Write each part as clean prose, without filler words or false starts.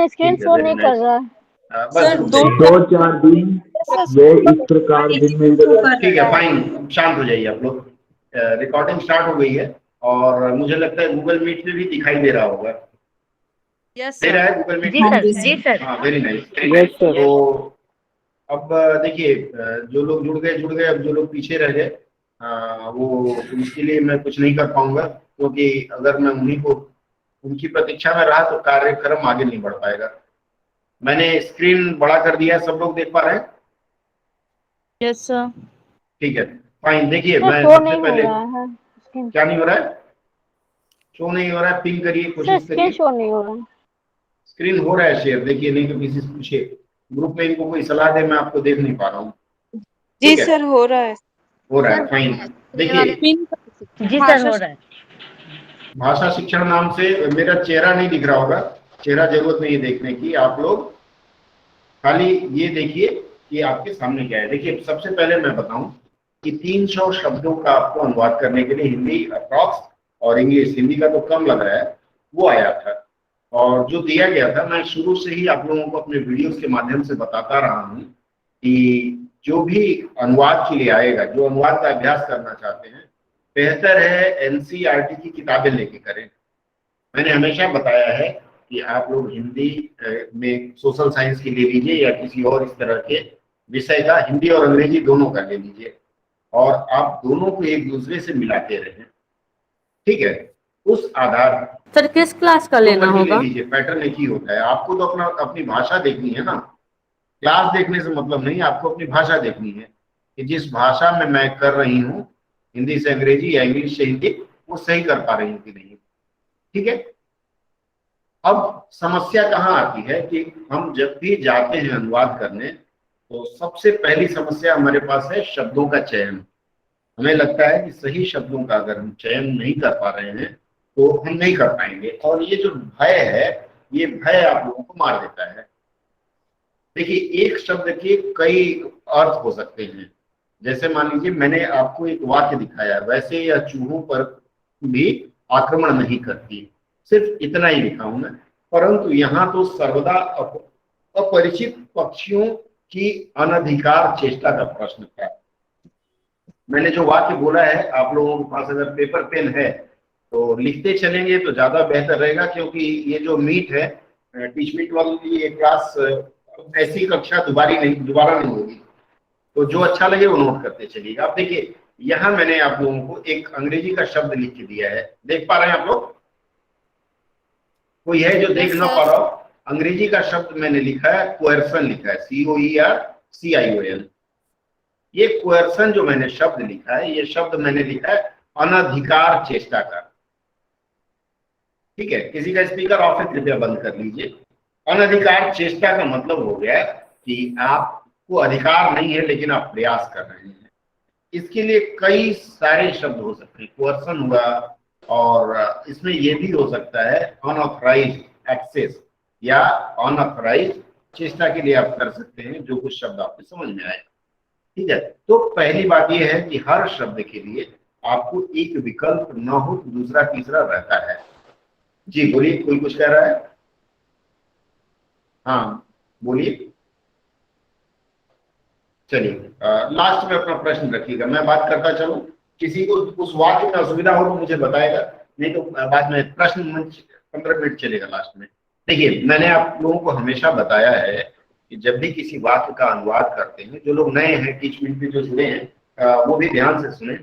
Sir screen ठीक है, show very नहीं कर नाइस। रहा है। बस सर रुक दो जाइए। 2-4 दिन वे इस प्रकार दिन में ठीक है, फाइन, शांत हो जाइए आप लोग। रिकॉर्डिंग स्टार्ट हो गई है और मुझे लगता है गूगल मीट में भी दिखाई दे रहा होगा। यस दे रहा सर। है गूगल मीट जी में? सर, जी सर। हाँ, वेरी नाइस। Yes sir. तो अब देखिए, जो लोग जुड़ गए। अब जो लोग पीछे रह गए, वो उनके लिए मैं कुछ नहीं कर पाऊंगा, क्योंकि अगर मैं उनकी प्रतीक्षा में रहा तो कार्यक्रम आगे नहीं बढ़ पाएगा। मैंने स्क्रीन बड़ा कर दिया है, सब लोग देख पा रहे हैं? Yes sir. ठीक है, फाइन। देखिए, सर मैं शो सबसे नहीं हो पहले, रहा है स्क्रीन। क्या नहीं हो रहा है? शो नहीं हो रहा है? पिंग करिए, सर कोशिश स्क्रीन करिए। शो नहीं हो रहा है। स्क्रीन हो रहा है शेयर, देखिए, नहीं तो किसी से पूछिए। ग्रुप में इनको कोई सलाह दे, मैं आपको देख नहीं पा रहा हूँ। जी ठीक है, सर हो रहा है। हो रहा है, फाइन। देखिए, जी सर हो रहा है। भाषा शिक्षण नाम से मेरा चेहरा नहीं दिख रहा होगा। चेहरा जरूरत नहीं है देखने की, आप लोग खाली ये देखिए कि आपके सामने क्या है। देखिए, सबसे पहले मैं बताऊं कि 300 शब्दों का आपको अनुवाद करने के लिए हिंदी अप्रॉक्स और इंग्लिश, हिंदी का तो कम लग रहा है, वो आया था। और जो दिया गया था, मैं शुरू से ही आप लोगों को अपने वीडियोस के माध्यम से बताता रहा हूं कि जो भी अनुवाद के लिए आएगा, जो अनुवाद का अभ्यास करना चाहते हैं, बेहतर है एनसीईआरटी की किताबें लेके करें। मैंने हमेशा बताया है कि आप लोग हिंदी में सोशल साइंस की ले लीजिए या किसी और इस तरह के विषय का, हिंदी और अंग्रेजी दोनों का ले लीजिए, और आप दोनों को एक दूसरे से मिलाते रहें। ठीक है, उस आधार सर किस क्लास का लेना ले होगा? लीजिए। पैटर्न एक ही होता है, आपको तो अपनी भाषा देखनी है ना। क्लास देखने से मतलब नहीं, आपको अपनी भाषा देखनी है कि जिस भाषा में मैं कर रही हूँ, हिंदी से अंग्रेजी या इंग्लिश से हिंदी, वो सही कर पा रही हूँ कि नहीं। ठीक है, अब समस्या कहाँ आती है कि हम जब भी जाते हैं अनुवाद करने, तो सबसे पहली समस्या हमारे पास है शब्दों का चयन। हमें लगता है कि सही शब्दों का अगर हम चयन नहीं कर पा रहे हैं तो हम नहीं कर पाएंगे, और ये जो भय है, ये भय आप लोगों को मार देता है। देखिए, एक शब्द के कई अर्थ हो सकते हैं। जैसे मान लीजिए, मैंने आपको एक वाक्य दिखाया, वैसे यह चूहों पर भी आक्रमण नहीं करती, सिर्फ इतना ही लिखा हूं मैं। परंतु यहाँ तो सर्वदा अपरिचित पक्षियों की अनधिकार चेष्टा का प्रश्न था। मैंने जो वाक्य बोला है, आप लोगों के पास अगर पेपर पेन है तो लिखते चलेंगे तो ज्यादा बेहतर रहेगा, क्योंकि ये जो मीट है, टीच मीट वाली ये क्लास, ऐसी कक्षा दोबारा नहीं होगी। तो जो अच्छा लगे वो नोट करते चलिएगा। आप देखिए, यहाँ मैंने आप लोगों को एक अंग्रेजी का शब्द लिख के दिया है, देख पा रहे हैं आप लोग? कोई है जो देख ना पा रहा हो? अंग्रेजी का शब्द मैंने लिखा है, कोएर्सन लिखा है, COERCION। ये कोएर्सन जो मैंने शब्द लिखा है, ये शब्द मैंने लिखा है अनधिकार चेष्टा का। ठीक है, किसी का स्पीकर ऑफ है, कृपया बंद कर लीजिए। अनधिकार चेष्टा का मतलब हो गया कि आपको अधिकार नहीं है लेकिन आप प्रयास कर रहे हैं। इसके लिए कई सारे शब्द हो सकते हैं, कोएर्सन हुआ, और इसमें यह भी हो सकता है अनऑथराइज्ड एक्सेस या अनऑथराइज्ड चेष्टा के लिए आप कर सकते हैं, जो कुछ शब्द आपको समझ में आए। ठीक है, तो पहली बात यह है कि हर शब्द के लिए आपको एक विकल्प न हो तो दूसरा तीसरा रहता है। जी बोलिए, कोई कुछ कह रहा है? हाँ बोलिए। चलिए, लास्ट में अपना प्रश्न रखिएगा, मैं बात करता चलूं। किसी को उस वाक्य में असुविधा हो तो मुझे बताएगा, नहीं तो बाद में प्रश्न मंच 15 मिनट चलेगा लास्ट में। देखिए, मैंने आप लोगों को हमेशा बताया है कि जब भी किसी वाक्य का अनुवाद करते हैं, जो लोग नए हैं, टीच मीट पे जो जुड़े हैं, वो भी ध्यान से सुने।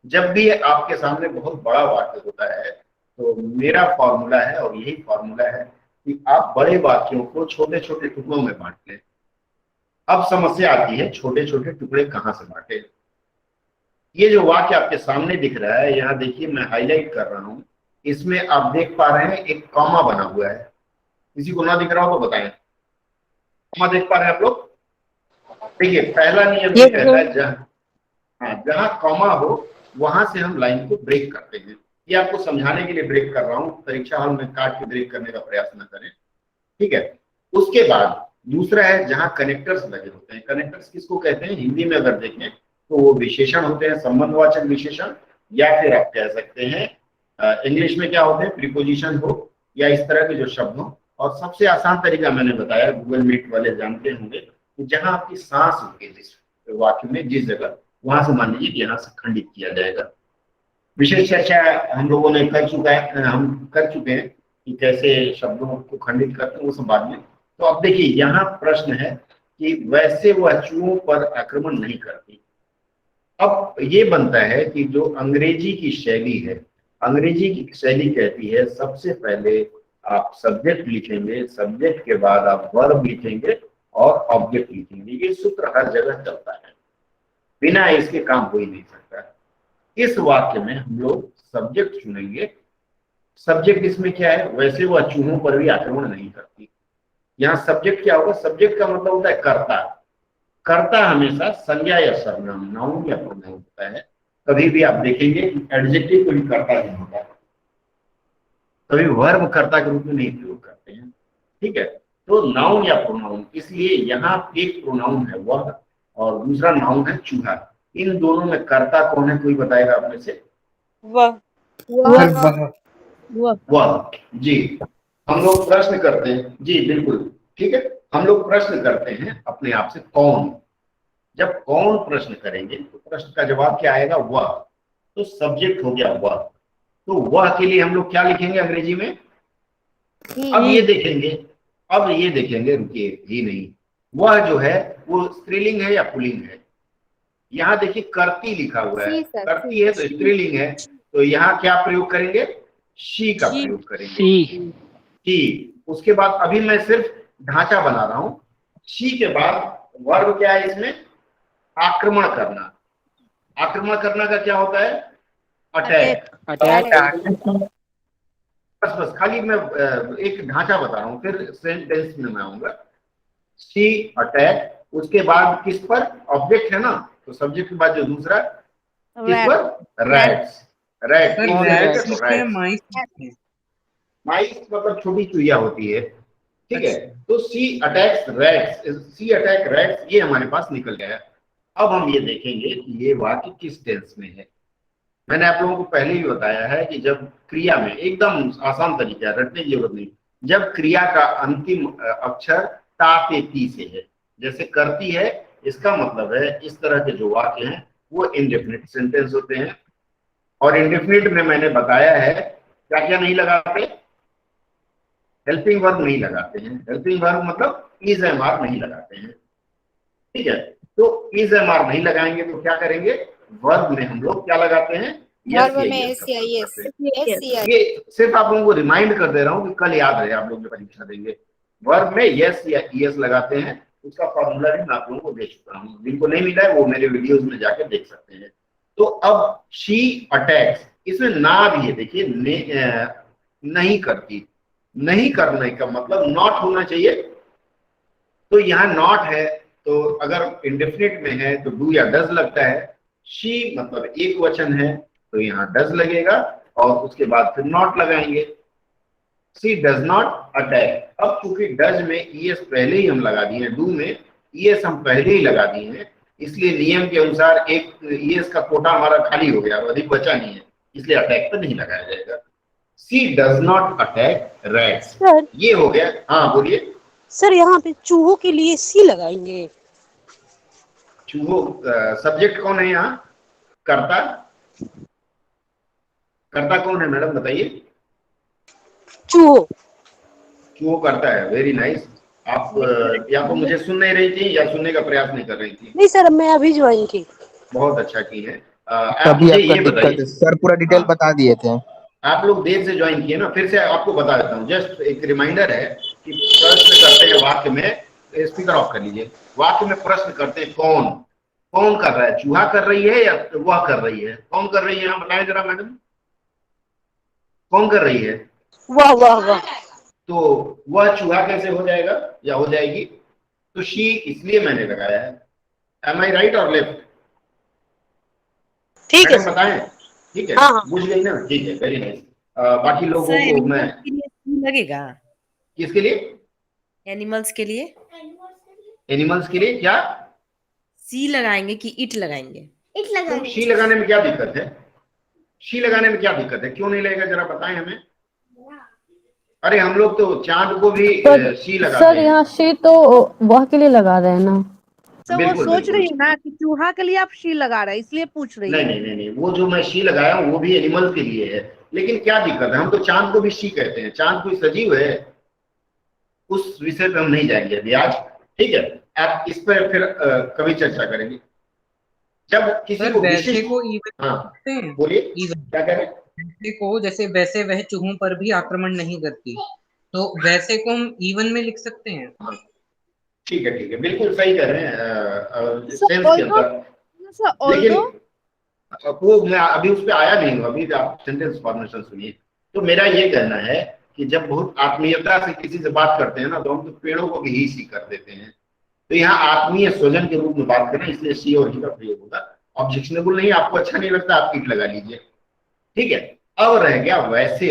जब भी आपके सामने बहुत बड़ा वाक्य होता है, तो मेरा फॉर्मूला है, और यही फॉर्मूला है कि आप बड़े वाक्यों को छोटे छोटे टुकड़ों में बांट लें। अब समस्या आती है, छोटे छोटे टुकड़े कहाँ से बांटे। ये जो वाक्य आपके सामने दिख रहा है, यहाँ देखिए, मैं हाईलाइट कर रहा हूं, इसमें आप देख पा रहे हैं एक कॉमा बना हुआ है। किसी को ना दिख रहा हो तो बताएं। कॉमा देख पा रहे हैं आप लोग? देखिए, पहला नियम ये कहता है, जहां कॉमा हो वहां से हम लाइन को ब्रेक करते हैं। ये आपको समझाने के लिए ब्रेक कर रहा हूं, परीक्षा हॉल में काट के ब्रेक करने का प्रयास न करें। ठीक है, उसके बाद दूसरा है जहां कनेक्टर्स लगे होते हैं। कनेक्टर्स किसको कहते हैं? हिंदी में अगर देखें तो वो विशेषण होते हैं, संबंधवाचक विशेषण, या फिर आप कह सकते हैं इंग्लिश में क्या होते हैं, प्रीपोजिशन हो, या इस तरह के जो शब्द हो, और सबसे आसान तरीका मैंने बताया, गूगल मीट वाले जानते होंगे, कि जहां आपकी सांस रुके जिस वाक्य में, जिस जगह, वहां से मान लीजिए कि यहाँ से खंडित किया जाएगा। विशेष चर्चा हम लोगों ने हम कर चुके हैं कि कैसे शब्दों को खंडित करते हैं, वो सब बाद में। तो अब देखिए यहाँ प्रश्न है कि वैसे वह चूहों पर आक्रमण नहीं करती। अब ये बनता है कि जो अंग्रेजी की शैली है, अंग्रेजी की शैली कहती है सबसे पहले आप सब्जेक्ट लिखेंगे, सब्जेक्ट के बाद आप वर्ब लिखेंगे और ऑब्जेक्ट लिखेंगे। ये सूत्र हर जगह चलता है, बिना इसके काम हो ही नहीं सकता। इस वाक्य में हम लोग सब्जेक्ट चुनेंगे। सब्जेक्ट इसमें क्या है, वैसे वह चूहों पर भी आक्रमण नहीं करती। यहाँ सब्जेक्ट क्या होगा, सब्जेक्ट का मतलब होता है कर्ता। कर्ता हमेशा संज्ञा या सर्वनाम, नाउन या प्रोनाउन होता है। कभी भी आप देखेंगे कि एडजेक्टिव को भी कर्ता नहीं होता, कभी वर्ब कर्ता के रूप में नहीं प्रयोग करते हैं, ठीक है। तो नाउन या प्रोनाउन, इसलिए यहाँ एक प्रोनाउन है वह और दूसरा नाउन है चूहा। इन दोनों में कर्ता कौन है, कोई बताएगा आप में से? वह वह। जी, हम लोग प्रश्न करते हैं, जी बिल्कुल ठीक है, हम लोग प्रश्न करते हैं अपने आप से कौन। जब कौन प्रश्न करेंगे तो प्रश्न का जवाब क्या आएगा, वह। तो सब्जेक्ट हो गया वह। तो वह के लिए हम लोग क्या लिखेंगे अंग्रेजी में? अब ये देखेंगे, रुकिए, ही नहीं, वह जो है वो स्त्रीलिंग है या पुल्लिंग है? यहाँ देखिए करती लिखा हुआ है, करती है तो स्त्रीलिंग है, तो यहाँ क्या प्रयोग करेंगे, शी का प्रयोग करेंगे, शी। उसके बाद अभी मैं सिर्फ ढांचा बना रहा हूं। शी के बाद वर्ब क्या है इसमें, आक्रमण करना। आक्रमण करना का क्या होता है, अटैक। बस खाली मैं एक ढांचा बता रहा हूं, फिर सेंटेंस में मैं आऊंगा। शी अटैक, उसके बाद किस पर, ऑब्जेक्ट है ना, तो सब्जेक्ट के बाद जो दूसरा किस पर, रैट्स। रैट, माइस मतलब छोटी चुहिया होती है, ठीक है। तो सी अटैक्स रैट्स, सी अटैक रैट्स, ये हमारे पास निकल गया। अब हम ये देखेंगे कि ये वाक्य किस टेंस में है। मैंने आप लोगों को पहले ही बताया है कि जब क्रिया में, एकदम आसान तरीका, रटने की जरूरत नहीं, जब क्रिया का अंतिम अक्षर ता पे ती से है, जैसे करती है, इसका मतलब है इस तरह के जो वाक्य हैं वो इंडेफिनिट सेंटेंस होते हैं। और इंडेफिनिट में मैंने बताया है क्या क्या नहीं लगाते, हेल्पिंग वर्ब नहीं लगाते हैं। हेल्पिंग वर्ब मतलब इज एम आर नहीं लगाते हैं, ठीक है। तो इज एम आर नहीं लगाएंगे तो क्या करेंगे, वर्ब में हम लोग क्या लगाते हैं, वर्ब में एस या एस। ये सिर्फ आप लोगों को रिमाइंड कर दे रहा हूँ कि कल याद रहे, आप लोग जो परीक्षा देंगे वर्ब में यस या ईएस लगाते हैं। उसका फॉर्मूला भी मैं आप लोगों को दे चुका हूँ, जिनको नहीं मिला है वो मेरे वीडियोस में जाके देख सकते हैं। तो अब शी अटैक्स, इसमें ना भी है, देखिए नहीं करती। नहीं करने का मतलब नॉट होना चाहिए, तो यहाँ नॉट है, तो अगर इंडेफिनिट में है तो डू या डज लगता है। शी मतलब एक वचन है तो यहाँ डज लगेगा और उसके बाद फिर नॉट लगाएंगे। सी डज नॉट अटैक। अब चूंकि डज में ईएस पहले ही हम लगा दिए हैं, डू में ईएस हम पहले ही लगा दिए हैं, इसलिए नियम के अनुसार एक ईएस का कोटा हमारा खाली हो गया, अधिक बचा नहीं है, इसलिए अटैक पर नहीं लगाया जाएगा। सी डज नॉट अटैक रैट्स, ये हो गया। हाँ बोलिए सर, यहाँ पे चूहों के लिए सी लगाएंगे। चूहो सब्जेक्ट कौन है यहाँ, कर्ता। कर्ता कौन है मैडम बताइए? चूहो करता है, वेरी नाइस। आप या तो मुझे सुन नहीं रही थी या सुनने का प्रयास नहीं कर रही थी? नहीं सर, मैं अभी ज्वाइन की। बहुत अच्छा की है। आप मुझे ये बताइए, सर पूरा डिटेल बता दिए थे। आप लोग देर से ज्वाइन किए ना, फिर से आपको बता देता हूँ, जस्ट एक रिमाइंडर है कि प्रश्न करते हैं वाक्य में, स्पीकर ऑफ कर लीजिए। वाक्य में प्रश्न करते हैं कौन, कौन कर रहा है, चूहा कर रही है या वह कर रही है, कौन कर रही है, यहाँ बताएं जरा मैडम, कौन कर रही है? वाह वाह वाह। तो वह चूहा कैसे हो जाएगा या हो जाएगी? तो शी इसलिए मैंने लगाया है। एम आई राइट और लेफ्ट? ठीक है बताएं, ठीक है। हाँ। बुझ गई ना, ठीक है, वेरी नाइस। बाकी लोगों को मैं लगेगा, किसके लिए? एनिमल्स के लिए। एनिमल्स के लिए क्या सी लगाएंगे कि इट लगाएंगे? इट लगाएंगे। तो शी लगाने में क्या दिक्कत है? शी लगाने में क्या दिक्कत है, क्यों नहीं लगेगा जरा बताएं हमें। अरे हम लोग तो चांद को भी सी लगाते सर हैं। यहाँ शी तो वह के लिए लगा रहे हैं ना। सर वो बिल्कुल, सोच बिल्कुल। रही है ना कि चूहा के लिए आप शी लगा रहे हैं, इसलिए पूछ रही नहीं है। नहीं नहीं नहीं, वो जो मैं शी लगाया हूँ वो भी एनिमल के लिए है, लेकिन क्या दिक्कत है, हम तो चांद को भी शी कहते हैं, चांद कोई सजीव है। उस विषय पे हम नहीं जाएंगे अभी आज, ठीक है। आप इस पर फिर कभी चर्चा करेंगे जब किसी सर को वैसे विशिष्ट। को इवन हाँ करते हैं। बोलिए, इवन क्या कह रहे हैं? वैसे को जैसे वैसे वह चूहों पर भी आक्रमण नहीं करती, तो वैसे को हम इवन में लिख सकते हैं। हाँ, ठीक है, बिल्कुल सही कह रहे हैं, सर सेंस के although अंदर। लेकिन वो मैं अभी उस पर आया नहीं हूँ, अभी आप सेंटेंस फॉर्मेशन सुनिए। तो मेरा ये कहना है कि जब बहुत आत्मीयता से किसी से बात करते हैं ना, तो हम तो पेड़ों को भी ही सी कर देते हैं। तो यहाँ आत्मीय स्वजन के रूप में बात करें, इसलिए सी और ही का प्रयोग होगा। ऑब्जेक्शनेबल नहीं, आपको अच्छा नहीं लगता आप कीट लगा लीजिए, ठीक है। अब रह गया वैसे,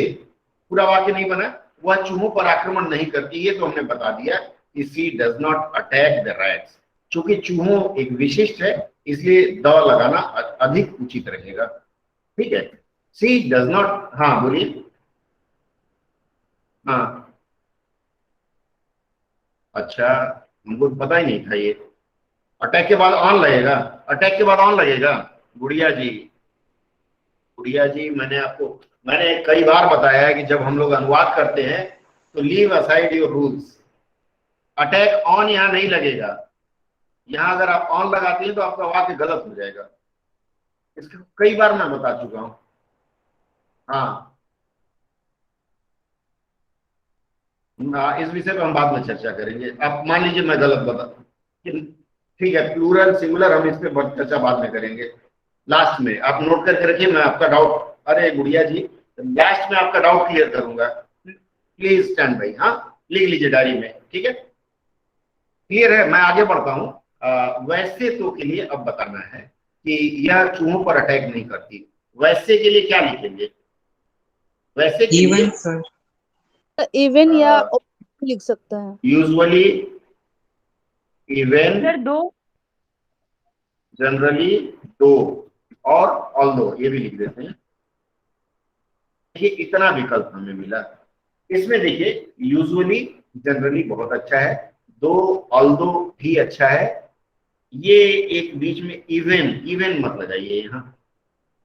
पूरा वाक्य नहीं बना, वह चूहों पर आक्रमण नहीं करती, ये तो हमने बता दिया कि she does not attack the rats. चूंकि चूहों एक विशिष्ट है, इसलिए द लगाना अधिक उचित रहेगा, ठीक है। सी डज नॉट, हाँ बोलिए। हाँ अच्छा, हमको पता ही नहीं था ये। अटैक के बाद ऑन लगेगा, अटैक के बाद ऑन लगेगा। गुड़िया जी मैंने कई बार बताया है कि जब हम लोग अनुवाद करते हैं तो leave aside your rules. Attack on यहां नहीं लगेगा, यहां अगर आप ऑन लगाते हैं तो आपका वाक्य गलत हो जाएगा। इसको कई बार मैं बता चुका हूं। हाँ, इस विषय पर हम बाद में चर्चा करेंगे। आप मान लीजिए मैं गलत बता, ठीक है, प्लूरल सिंगुलर हम इस पर चर्चा बाद में करेंगे, लास्ट में। आप नोट करके रखिए, मैं आपका डाउट, अरे गुड़िया जी, लास्ट में आपका डाउट क्लियर करूंगा। प्लीज स्टैंड बाई, हाँ लिख लीजिए डायरी में, ठीक है। क्लियर है, मैं आगे बढ़ता हूं। वैसे तो के लिए अब बताना है कि यह चूहों पर अटैक नहीं करती। वैसे के लिए क्या लिखेंगे? वैसे के लिए इवन सर, इवन या लिख सकता है। यूजुअली, इवन, सर दो, जनरली, दो, और ऑल्दो, ये भी लिख देते हैं। ये इतना विकल्प हमें मिला। इसमें देखिए, यूजुअली, जनरली बहुत अच्छा है, दो, ऑल्दो भी अच्छा है। ये एक बीच में इवन मत लगाइए यहाँ।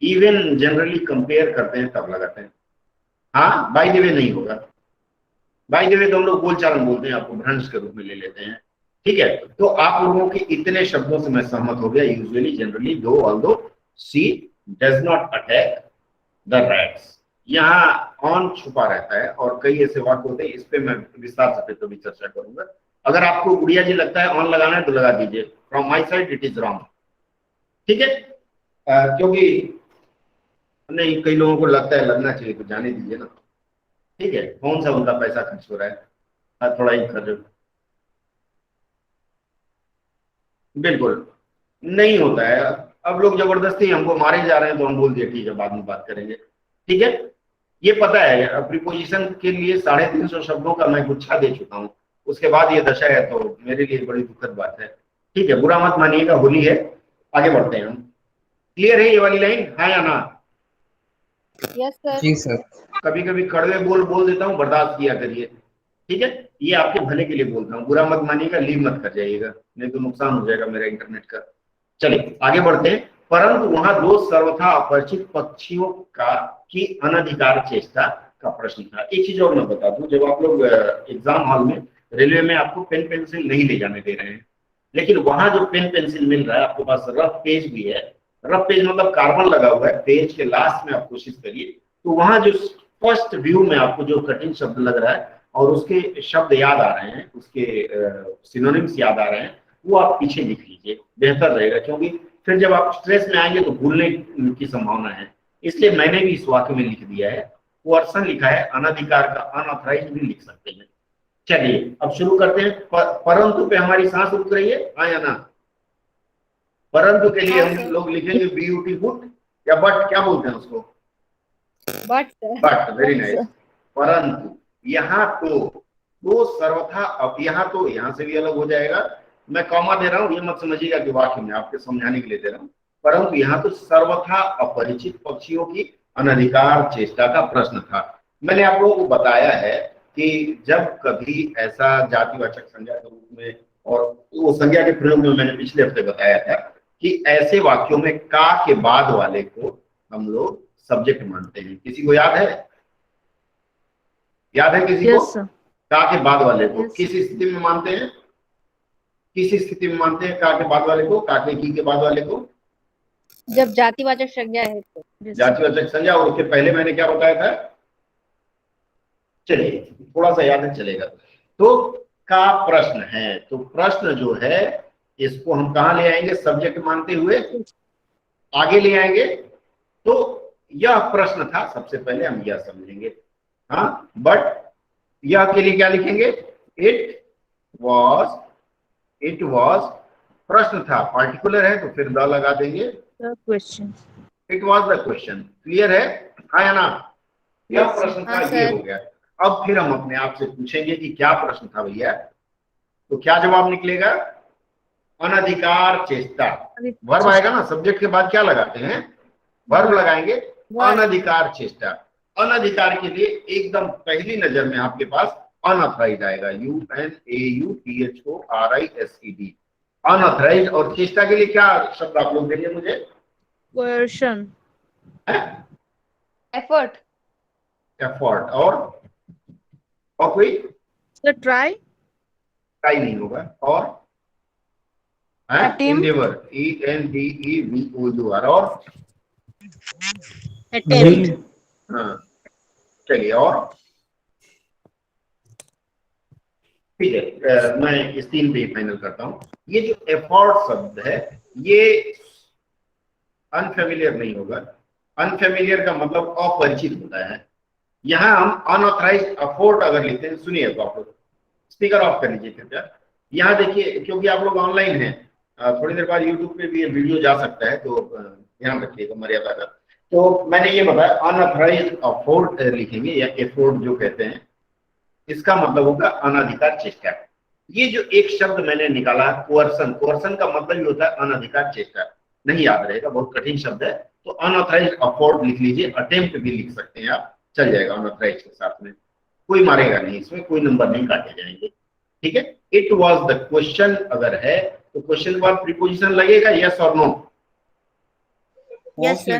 इवन जनरली कंपेयर करते हैं तब लगाते हैं। हाँ, बाय द वे नहीं होगा। बाय द वे तो हम लोग बोलचाल में बोलते हैं, आपको भ्रंश के रूप में ले लेते हैं, ठीक है। तो आप लोगों के इतने शब्दों से मैं सहमत हो गया, usually, generally, though, although, she does not attack the rats. यहाँ ऑन छुपा रहता है और कई ऐसे वाक्य होते हैं, इस पे मैं विस्तार से कभी चर्चा करूंगा। अगर आपको गुड़िया जी लगता है ऑन लगाना है तो लगा दीजिए, from my side it is wrong, ठीक है। क्योंकि नहीं, कई लोगों को लगता है लगना चाहिए, तो जाने दीजिए ना, ठीक है। कौन सा उनका पैसा खर्च हो रहा है, थोड़ा ही खर्च, बिल्कुल नहीं होता है। अब लोग जबरदस्ती हमको मारे जा रहे हैं तो हम बोल दिए ठीक है बाद में बात करेंगे, ठीक है। ये पता है, प्रीपोजिशन के लिए 350 शब्दों का मैं गुच्छा दे चुका हूँ, उसके बाद ये दशा है, तो मेरे लिए बड़ी दुखद बात है, ठीक है। बुरा मत मानिएगा, होली है, आगे बढ़ते हैं हम। क्लियर है ये वाली लाइन, हाँ या ना? Yes sir. जी सर। कभी कभी कड़वे बोल देता हूँ, बर्दाश्त किया करिए, ठीक है। ये आपके भले के लिए बोलता हूँ, बुरा मत मानिएगा, लीव मत कर जाइएगा, नहीं तो नुकसान हो जाएगा मेरा इंटरनेट का। चलिए आगे बढ़ते हैं। परंतु वहां दो सर्वथा अपरिचित पक्षियों की अनधिकार चेष्टा का प्रश्न था। एक चीज और मैं बता दूं, जब आप लोग एग्जाम हॉल में, रेलवे में आपको पेन पेंसिल नहीं ले जाने दे रहे हैं, लेकिन वहां जो पेन पेंसिल मिल रहा है, आपके पास रफ पेज भी है। रफ पेज मतलब कार्बन लगा हुआ है, पेज के लास्ट में आप कोशिश करिए, तो वहां जो फर्स्ट व्यू में आपको जो कठिन शब्द लग रहा है और उसके शब्द याद आ रहे हैं, उसके सिनोनिम्स याद आ रहे हैं, वो आप पीछे लिख लीजिए, बेहतर रहेगा। क्योंकि फिर जब आप स्ट्रेस में आएंगे तो भूलने की संभावना है, इसलिए मैंने भी इस वाक्य में लिख दिया है। कोअर्सन लिखा है, अनधिकार का अनऑथराइज्ड भी लिख सकते हैं। चलिए अब शुरू करते हैं। परंतु पे हमारी सांस रुक रही है, हाँ या ना? परंतु के लिए हम लोग लिखेंगे ब्यूटीफुल, या बट, क्या बोलते हैं उसको? But, very nice. परंतु यहाँ तो सर्वथा, अब यहाँ तो यहाँ से भी अलग हो जाएगा। मैं कॉमा दे रहा हूँ, ये मत समझिएगा कि वाक्य में, आपके समझाने के लिए दे रहा हूँ। परंतु यहाँ तो सर्वथा अपरिचित पक्षियों की अनधिकार चेष्टा का प्रश्न था। मैंने आप लोगों को बताया है कि जब कभी ऐसा जातिवाचक संज्ञा के रूप में, और वो संज्ञा के प्रयोग में मैंने पिछले हफ्ते बताया था कि ऐसे वाक्यों में का के बाद वाले को हम लोग सब्जेक्ट मानते हैं। किसी को याद है? याद है किसी को? Yes sir. का के बाद वाले को Yes. किस स्थिति में मानते हैं? किस स्थिति में मानते हैं का के बाद वाले को, का के की के बाद वाले को? जब जातिवाचक संज्ञा है तो। Yes, sir. जातिवाचक संज्ञा। और उसके पहले मैंने क्या बताया था? चलिए थोड़ा सा याद है, चलेगा। तो का प्रश्न है, तो प्रश्न जो है इसको हम कहाँ ले आएंगे? सब्जेक्ट मानते हुए आगे ले आएंगे। तो यह प्रश्न था, सबसे पहले हम यह समझेंगे। हाँ, बट यह के लिए क्या लिखेंगे? इट वॉज प्रश्न था, पार्टिकुलर है तो फिर द लगा देंगे। The question. It was the question. Clear है? हाँ या ना? यह Yes, प्रश्न था, हाँ, ये सर। हो गया। अब फिर हम अपने आप से पूछेंगे कि क्या प्रश्न था भैया, तो क्या जवाब निकलेगा? अनधिकार चेष्टा। वर्ब आएगा ना, सब्जेक्ट के बाद क्या लगाते हैं? वर्ब लगाएंगे। अनधिकार चेष्टा। अनधिकार के लिए एकदम पहली नजर में आपके पास अनऑथराइज्ड आएगा, UNAUTHORISED, अनऑथराइज्ड। और चेष्टा के लिए क्या शब्द आप लोग देंगे मुझे? Coercion. एफर्ट। एफर्ट। और कोई? Sir, try. ट्राई नहीं होगा। और Attempt. Endeavour, ENDEVOUR। और Attempt. हाँ, चलिए। और ठीक है, मैं इस 3 पे फाइनल करता हूं। ये जो एफर्ट शब्द है ये अनफेमिलियर नहीं होगा। अनफेमिलियर का मतलब अपरिचित होता है। यहाँ हम अनऑथराइज्ड एफर्ट अगर लिखते हैं, सुनिए तो आप लोग स्पीकर ऑफ कर लीजिए कृपया। यहाँ देखिए, क्योंकि आप लोग ऑनलाइन हैं, थोड़ी देर बाद यूट्यूब पे भी ये वीडियो जा सकता है, तो ध्यान रखिएगा मर्यादा का। तो मैंने ये बताया अनऑथराइज्ड एफर्ट लिखेंगे, या एफर्ट जो कहते हैं, इसका मतलब होगा अनधिकार चेष्टा। ये जो एक शब्द मैंने निकाला कोअर्सन, कोअर्सन का मतलब ही होता है अनधिकार चेष्टा। नहीं याद रहेगा, बहुत कठिन शब्द है, तो अनऑथराइज्ड एफर्ट लिख लीजिए। अटेम्प्ट भी लिख सकते हैं आप, चल जाएगा अनऑथराइज्ड के साथ में, कोई मारेगा नहीं, इसमें कोई नंबर नहीं काटे जाएंगे। ठीक है। इट वॉज द क्वेश्चन अगर है तो क्वेश्चन के बाद प्रीपोजिशन लगेगा, यस और नो? Yes, sir.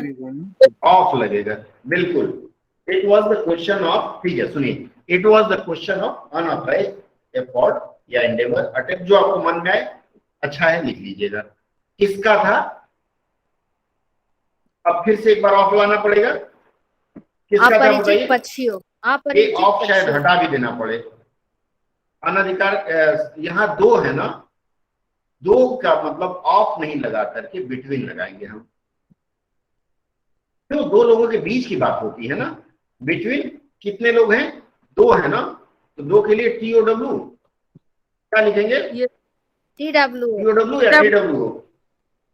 ऑफ लगेगा, बिल्कुल। It was the question of, ठीक है सुनिए, it was the question of unauthorised effort या एंडेवर, अटेम्प्ट, जो आपको मन में आए अच्छा है लिख लीजिएगा। किसका था? अब फिर से एक बार ऑफ लाना पड़ेगा। किसका था अपरिचित बताइए? पक्षियों। एक अपरिचित ऑफ शायद पक्षियों। हटा भी देना पड़े। अनधिकार यहाँ 2 है ना, 2 का मतलब ऑफ नहीं लगा करके बिटवीन लगाएंगे हम। तो 2 लोगों के बीच की बात होती है ना, बिटवीन कितने लोग हैं? 2 है ना, तो 2 के लिए TOW क्या लिखेंगे? TW। TOW या TW?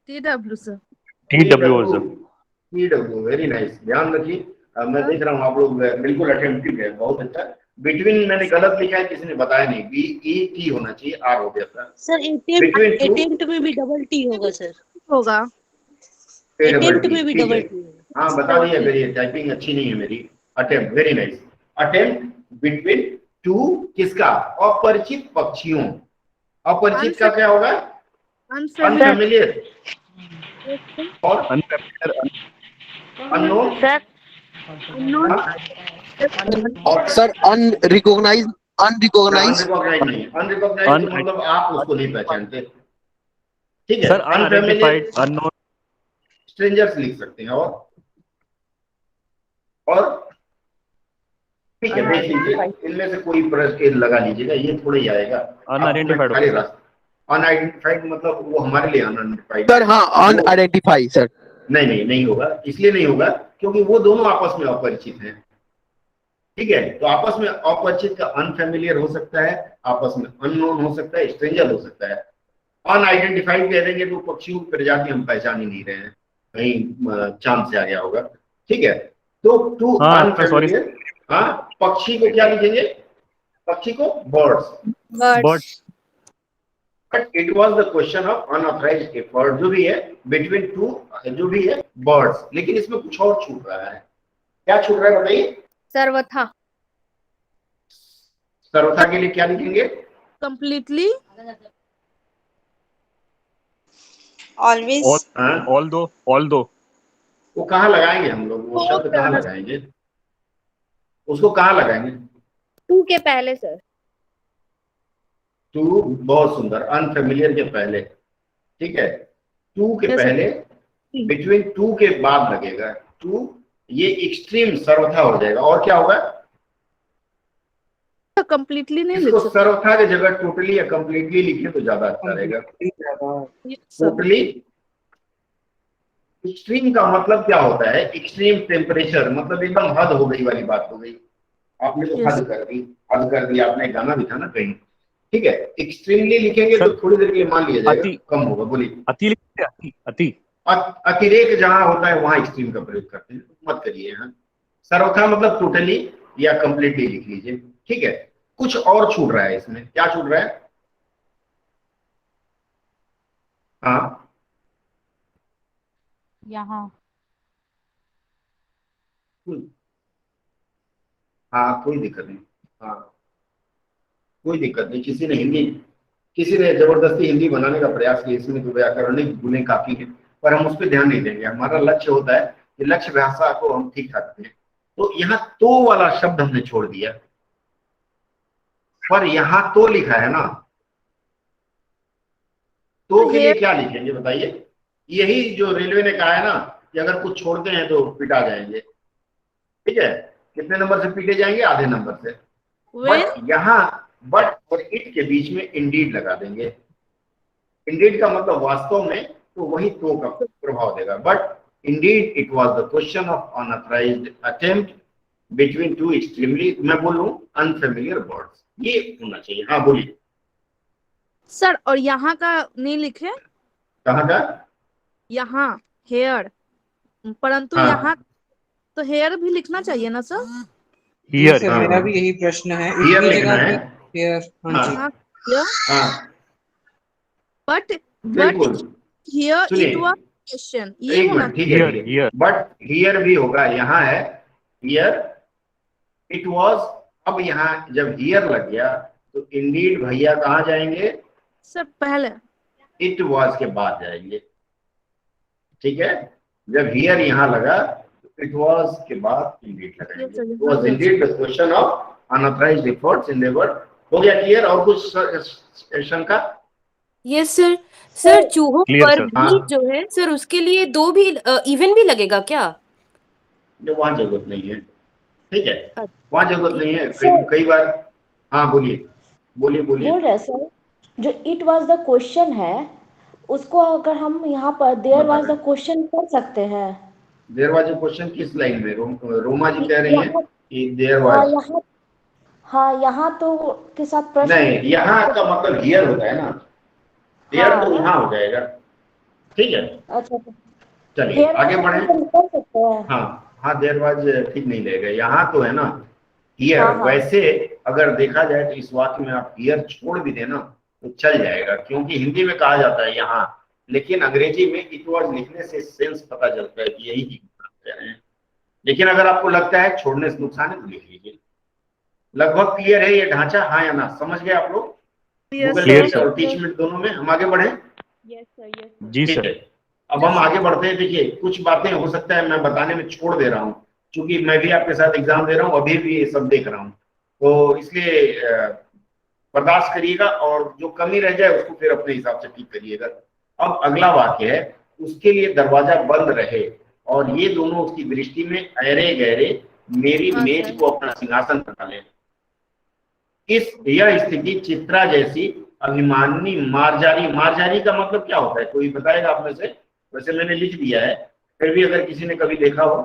TW, sir. TW, very nice. ध्यान रखिए, मैं देख रहा हूँ आप लोग बिल्कुल अटेंटिव है, बहुत अच्छा। बिटवीन मैंने गलत लिखा है, किसी ने बताया नहीं, BET होना चाहिए, R हो गया था। सर Between two- अटेम्प्ट में भी डबल टी होगा सर। होगा। अटेम्प्ट में भी ठीक डबल है। टी होगा। हाँ बता दिया, मेरी टाइपिंग अच्छी नहीं है मेरी। Attempt, very nice. Attempt between 2 किसका? अपरिचित पक्षियों। अपरिचित का क्या होगा? Unfamiliar. अनफेमिलियर। और unknown. Unknown. Sir unrecognised unrecognised नहीं, अनरिकॉग्नाइज मतलब आप उसको नहीं पहचानते। ठीक है। अनफेमिलियर, अननोन, स्ट्रेंजर्स लिख सकते हैं। और ठीक है, देख लीजिए इनमें से कोई प्रश्न लगा लीजिएगा, ये थोड़ा ही आएगा। Unidentified. खाली रास्ता। अनआइडेंटिफाइड मतलब वो हमारे लिए अनआइडेंटिफाइड। सर हाँ अनआइडेंटिफाई सर। नहीं होगा, इसलिए नहीं होगा क्योंकि वो दोनों आपस में अपरिचित हैं। ठीक है, तो आपस में अपरिचित का अनफेमिलियर हो सकता है, आपस में अननोन हो सकता है, स्ट्रेंजर हो सकता है। अनआइडेंटिफाइड कह देंगे तो पक्षियों की प्रजाति हम पहचान ही नहीं रहे हैं, कहीं चांद से आ गया होगा। ठीक है, तो टू अनफेमिलियर। हाँ, पक्षी को क्या लिखेंगे? पक्षी को birds. But it was the question of unauthorised effort, जो भी है बिटवीन 2, जो भी है बर्ड्स। लेकिन इसमें कुछ और छूट रहा है। क्या छूट रहा है बताइए? सर्वथा। सर्वथा के लिए क्या लिखेंगे? Completely. ऑलवेज हाँ? ऑल दो वो कहाँ लगाएंगे हम लोग? वो शब्द कहाँ लगाएंगे? उसको कहाँ लगाएंगे? टू के पहले सर। टू, बहुत सुंदर, अनफेमिलियर के पहले, ठीक है। टू के Yes, sir. पहले, बिटवीन टू के बाद लगेगा टू, ये एक्सट्रीम सर्वथा हो जाएगा। और क्या होगा? Completely नहीं लिख इसको सकते। सर्वथा की जगह टोटली या कंप्लीटली लिखे तो ज्यादा अच्छा रहेगा। Yes, sir. टोटली। एक्सट्रीम का मतलब क्या होता है? एक्सट्रीम टेम्परेचर, मतलब एकदम हद हो गई वाली बात हो गई। आपने तो Yes. हद कर दी, हद कर दी आपने, गाना भी था ना कहीं, ठीक है। एक्सट्रीमली लिखेंगे तो थोड़ी देर के लिए मान लिया जाएगा, कम होगा। बोलिए। अति लिखते हैं, अति अतिरेक जहां होता है वहां एक्सट्रीम का प्रयोग करते हैं, मत करिए। हाँ, सर्वथा मतलब टोटली या कंप्लीटली लिख लीजिए, ठीक है। कुछ और छूट रहा है इसमें, क्या छूट रहा है? हाँ, यहाँ हाँ, कोई दिक्कत नहीं। हाँ, कोई दिक्कत नहीं। किसी ने जबरदस्ती हिंदी बनाने का प्रयास किया, इसमें तो व्याकरणिक गुणे काफी है, पर हम उस पर ध्यान नहीं देंगे। हमारा लक्ष्य होता है कि लक्ष्य भाषा को हम ठीक ठाक दें। तो यहाँ तो वाला शब्द हमने छोड़ दिया, पर यहाँ तो लिखा है ना, तो के लिए क्या लिखेंगे बताइए? यही जो रेलवे ने कहा है ना कि अगर कुछ छोड़ते हैं तो पिटा जाएंगे, ठीक है। कितने नंबर से पीटे जाएंगे? आधे नंबर से। बट यहाँ बट और इट के बीच में इंडीड लगा देंगे। इंडीड का मतलब वास्तव में तो वही तो का प्रभाव देगा। But indeed it was the question of unauthorised attempt between two extremely, मैं बोल रहा हूँ, अनफेमिलियर वर्ड्स, ये होना चाहिए। हाँ बोलिए सर। और यहाँ का नहीं लिखे, कहाँ का? यहाँ हेयर, परंतु हाँ। यहाँ तो हेयर भी लिखना चाहिए ना सर? हियर सर मेरा भी यही प्रश्न है। हियर इतनी लिखना जगह है। पे हियर, हाँ जी। हाँ, हाँ, बट बिल्कुल। हियर सुनिए, इट वाज क्वेश्चन, ये एक होना मिनट, ठीक है, हियर बट हियर भी होगा। यहाँ है हियर इट वाज। अब यहाँ जब हियर लग गया तो इंडीड भैया कहाँ जाएंगे? सर पहले इट वाज के बाद जाएंगे, ठीक है। जब हियर यहाँ लगा तो इट वाज के बाद इंडीड लगाएंगे। It was indeed the question of unauthorised efforts in labour. हो गया क्लियर? और कुछ शंका? Yes sir. सर चूहों Clear, पर sir. भी हाँ। जो है सर, उसके लिए दो भी इवन भी लगेगा क्या? जो वहां जरूरत नहीं है, ठीक है, वहां जरूरत नहीं है। कई बार। हाँ बोलिए बोलिए बोलिए। बोल रहे सर, जो इट वाज द क्वेश्चन है उसको अगर हम यहाँ पर देयर वाज द क्वेश्चन कर सकते हैं। देयर वाज अ क्वेश्चन किस लाइन में? रोमा जी कह रही हैं कि देयर वाज। हाँ, यहाँ तो के साथ प्रश्न नहीं, यहाँ का मतलब हियर होता है ना, देयर तो यहाँ हो जाएगा, ठीक है। अच्छा, चलिए आगे बढ़े। कर सकते हैं। हाँ हाँ, देयर वाज ठीक नहीं लगेगा, यहाँ तो है ना हियर। हाँ, हाँ। वैसे अगर देखा जाए तो इस वाक्य में आप हियर छोड़ भी देना तो चल जाएगा, क्योंकि हिंदी में कहा जाता है यहाँ, लेकिन अंग्रेजी में इट वाज लिखने से सेंस पता चलता है कि यही कह रहे हैं। लेकिन अगर आपको लगता है छोड़ने से नुकसान है तो लिख लीजिए। लगभग क्लियर है ये ढांचा? हाँ या ना? समझ गए आप लोग? Clear, sir. और टीचमेंट दोनों में हम आगे बढ़े? Yes sir. जी ठीक सर। है, अब हम आगे बढ़ते हैं। देखिए कुछ बातें हो सकता है मैं बताने में छोड़ दे रहा हूँ, क्योंकि मैं भी आपके साथ एग्जाम दे रहा हूँ, अभी भी ये सब देख रहा हूँ, तो इसलिए बर्दाश्त करिएगा, और जो कमी रह जाए उसको फिर अपने हिसाब से ठीक करिएगा। अब अगला वाक्य है, उसके लिए दरवाजा बंद रहे और ये दोनों उसकी दृष्टि में अरे गहरे मेरी मेज को अपना सिंहासन बना ले। यह स्थिति चित्रा जैसी अभिमानी मार्जारी का मतलब क्या होता है? कोई बताएगा आप में से? वैसे मैंने लिख दिया है, फिर भी अगर किसी ने कभी देखा हो,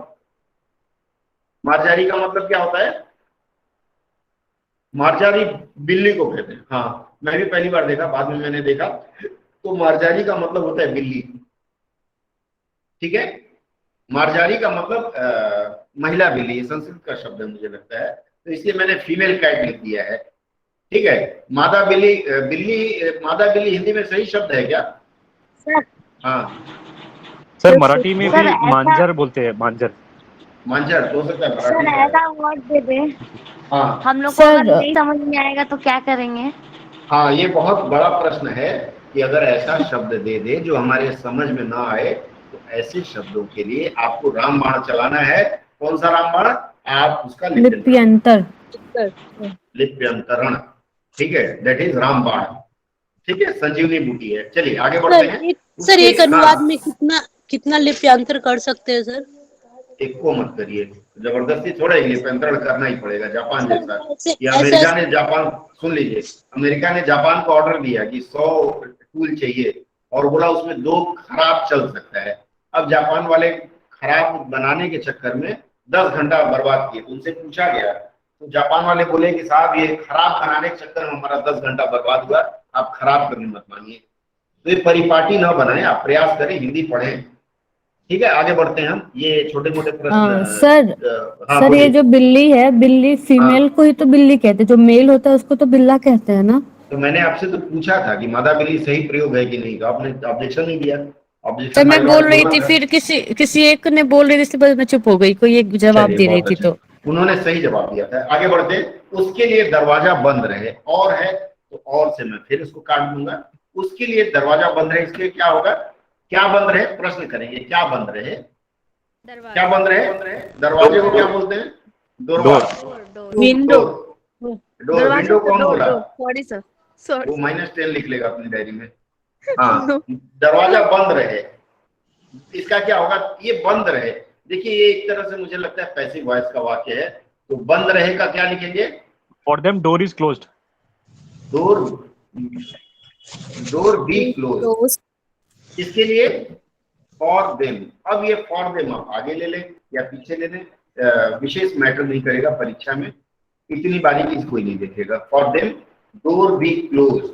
मार्जारी का मतलब क्या होता है? मार्जारी बिल्ली को कहते हैं। हाँ, मैं भी पहली बार देखा, बाद में मैंने देखा। तो मार्जारी का मतलब होता है बिल्ली, ठीक है। मार्जारी का मतलब महिला बिल्ली, संस्कृत का शब्द है मुझे लगता है, तो इसलिए मैंने फीमेल कैट लिख दिया है, ठीक है। मादा बिल्ली मादा बिल्ली हिंदी में सही शब्द है क्या? सर। हाँ सर मराठी में भी मांजर बोलते हैं, मांजर। मंजर हो सकता है सर मराठी का है। ऐसा वर्ड दे दे हाँ हम लोग को अगर नहीं समझ में आएगा तो क्या करेंगे? हाँ, ये बहुत बड़ा प्रश्न है कि अगर ऐसा शब्द दे दे जो हमारे समझ में ना आए, तो ऐसे शब्दों के लिए आपको रामबाण चलाना है। कौन सा रामबाण? आप उसका लिप्यंतर। लिप्यंतरण, ठीक है, दैट इज रामबाण। ठीक है, संजीवनी बूटी है। चलिए आगे बढ़ते हैं। सर एक उसके- अनुवाद हाँ, में कितना लिप्यांतर कर सकते हैं सर? एक को मत करिए, जबरदस्ती थोड़ा ही लिप्यंतरण करना ही पड़ेगा, जापान जैसा। ये ऐसे अमेरिका ने जापान, सुन लीजिए, अमेरिका ने जापान को ऑर्डर दिया कि 100 टूल चाहिए और बोला उसमें 2 खराब चल सकता है। अब जापान वाले खराब बनाने के चक्कर में 10 घंटा बर्बाद किए। उनसे पूछा गया तो जापान वाले बोले कि साहब ये खराब बनाने के चक्कर में हमारा 10 घंटा बर्बाद हुआ, आप खराब कभी मत मानिए। तो ये परिपाटी न बनाए, आप प्रयास करें, हिंदी पढ़ें। ठीक है, आगे बढ़ते हैं हम। ये छोटे मोटे प्रश्न। सर ये जो बिल्ली है, बिल्ली फीमेल को ही तो बिल्ली कहते हैं, जो मेल होता है उसको तो बिल्ला कहते हैं ना। तो मैंने आपसे तो पूछा था कि मादा बिल्ली सही प्रयोग है कि नहीं, तो आपने ऑब्जेक्शन नहीं दिया। तो मैं बोल रही थी, फिर किसी एक ने बोल रही थी, इसके बाद मैं चुप हो गई, कोई एक जवाब दे रही थी तो उन्होंने सही जवाब दिया था। आगे बढ़ते, उसके लिए दरवाजा बंद रहे, और है तो और से मैं फिर इसको काट दूंगा। उसके लिए दरवाजा बंद रहे, इसके क्या होगा? क्या बंद रहे? प्रश्न करेंगे, क्या बंद रहे? क्या बंद रहे? दरवाजे को क्या बोलते हैं? विंडो। डोर। विंडो कौन बोला? Sorry sir, sorry. वो -10 लिख लेगा अपनी डायरी में। हाँ, दरवाजा बंद रहे, इसका क्या होगा? ये बंद रहे। देखिए, ये एक तरह से मुझे लगता है पैसिव वॉइस का वाक्य है, तो बंद रहे का क्या लिखेंगे? For them door is closed. Door be close. इसके लिए फॉर देम। अब ये फॉर देम आप आगे ले लें या पीछे ले लें, विशेष मैटर नहीं करेगा परीक्षा में, इतनी बारीकी कोई नहीं देखेगा। For them door be close,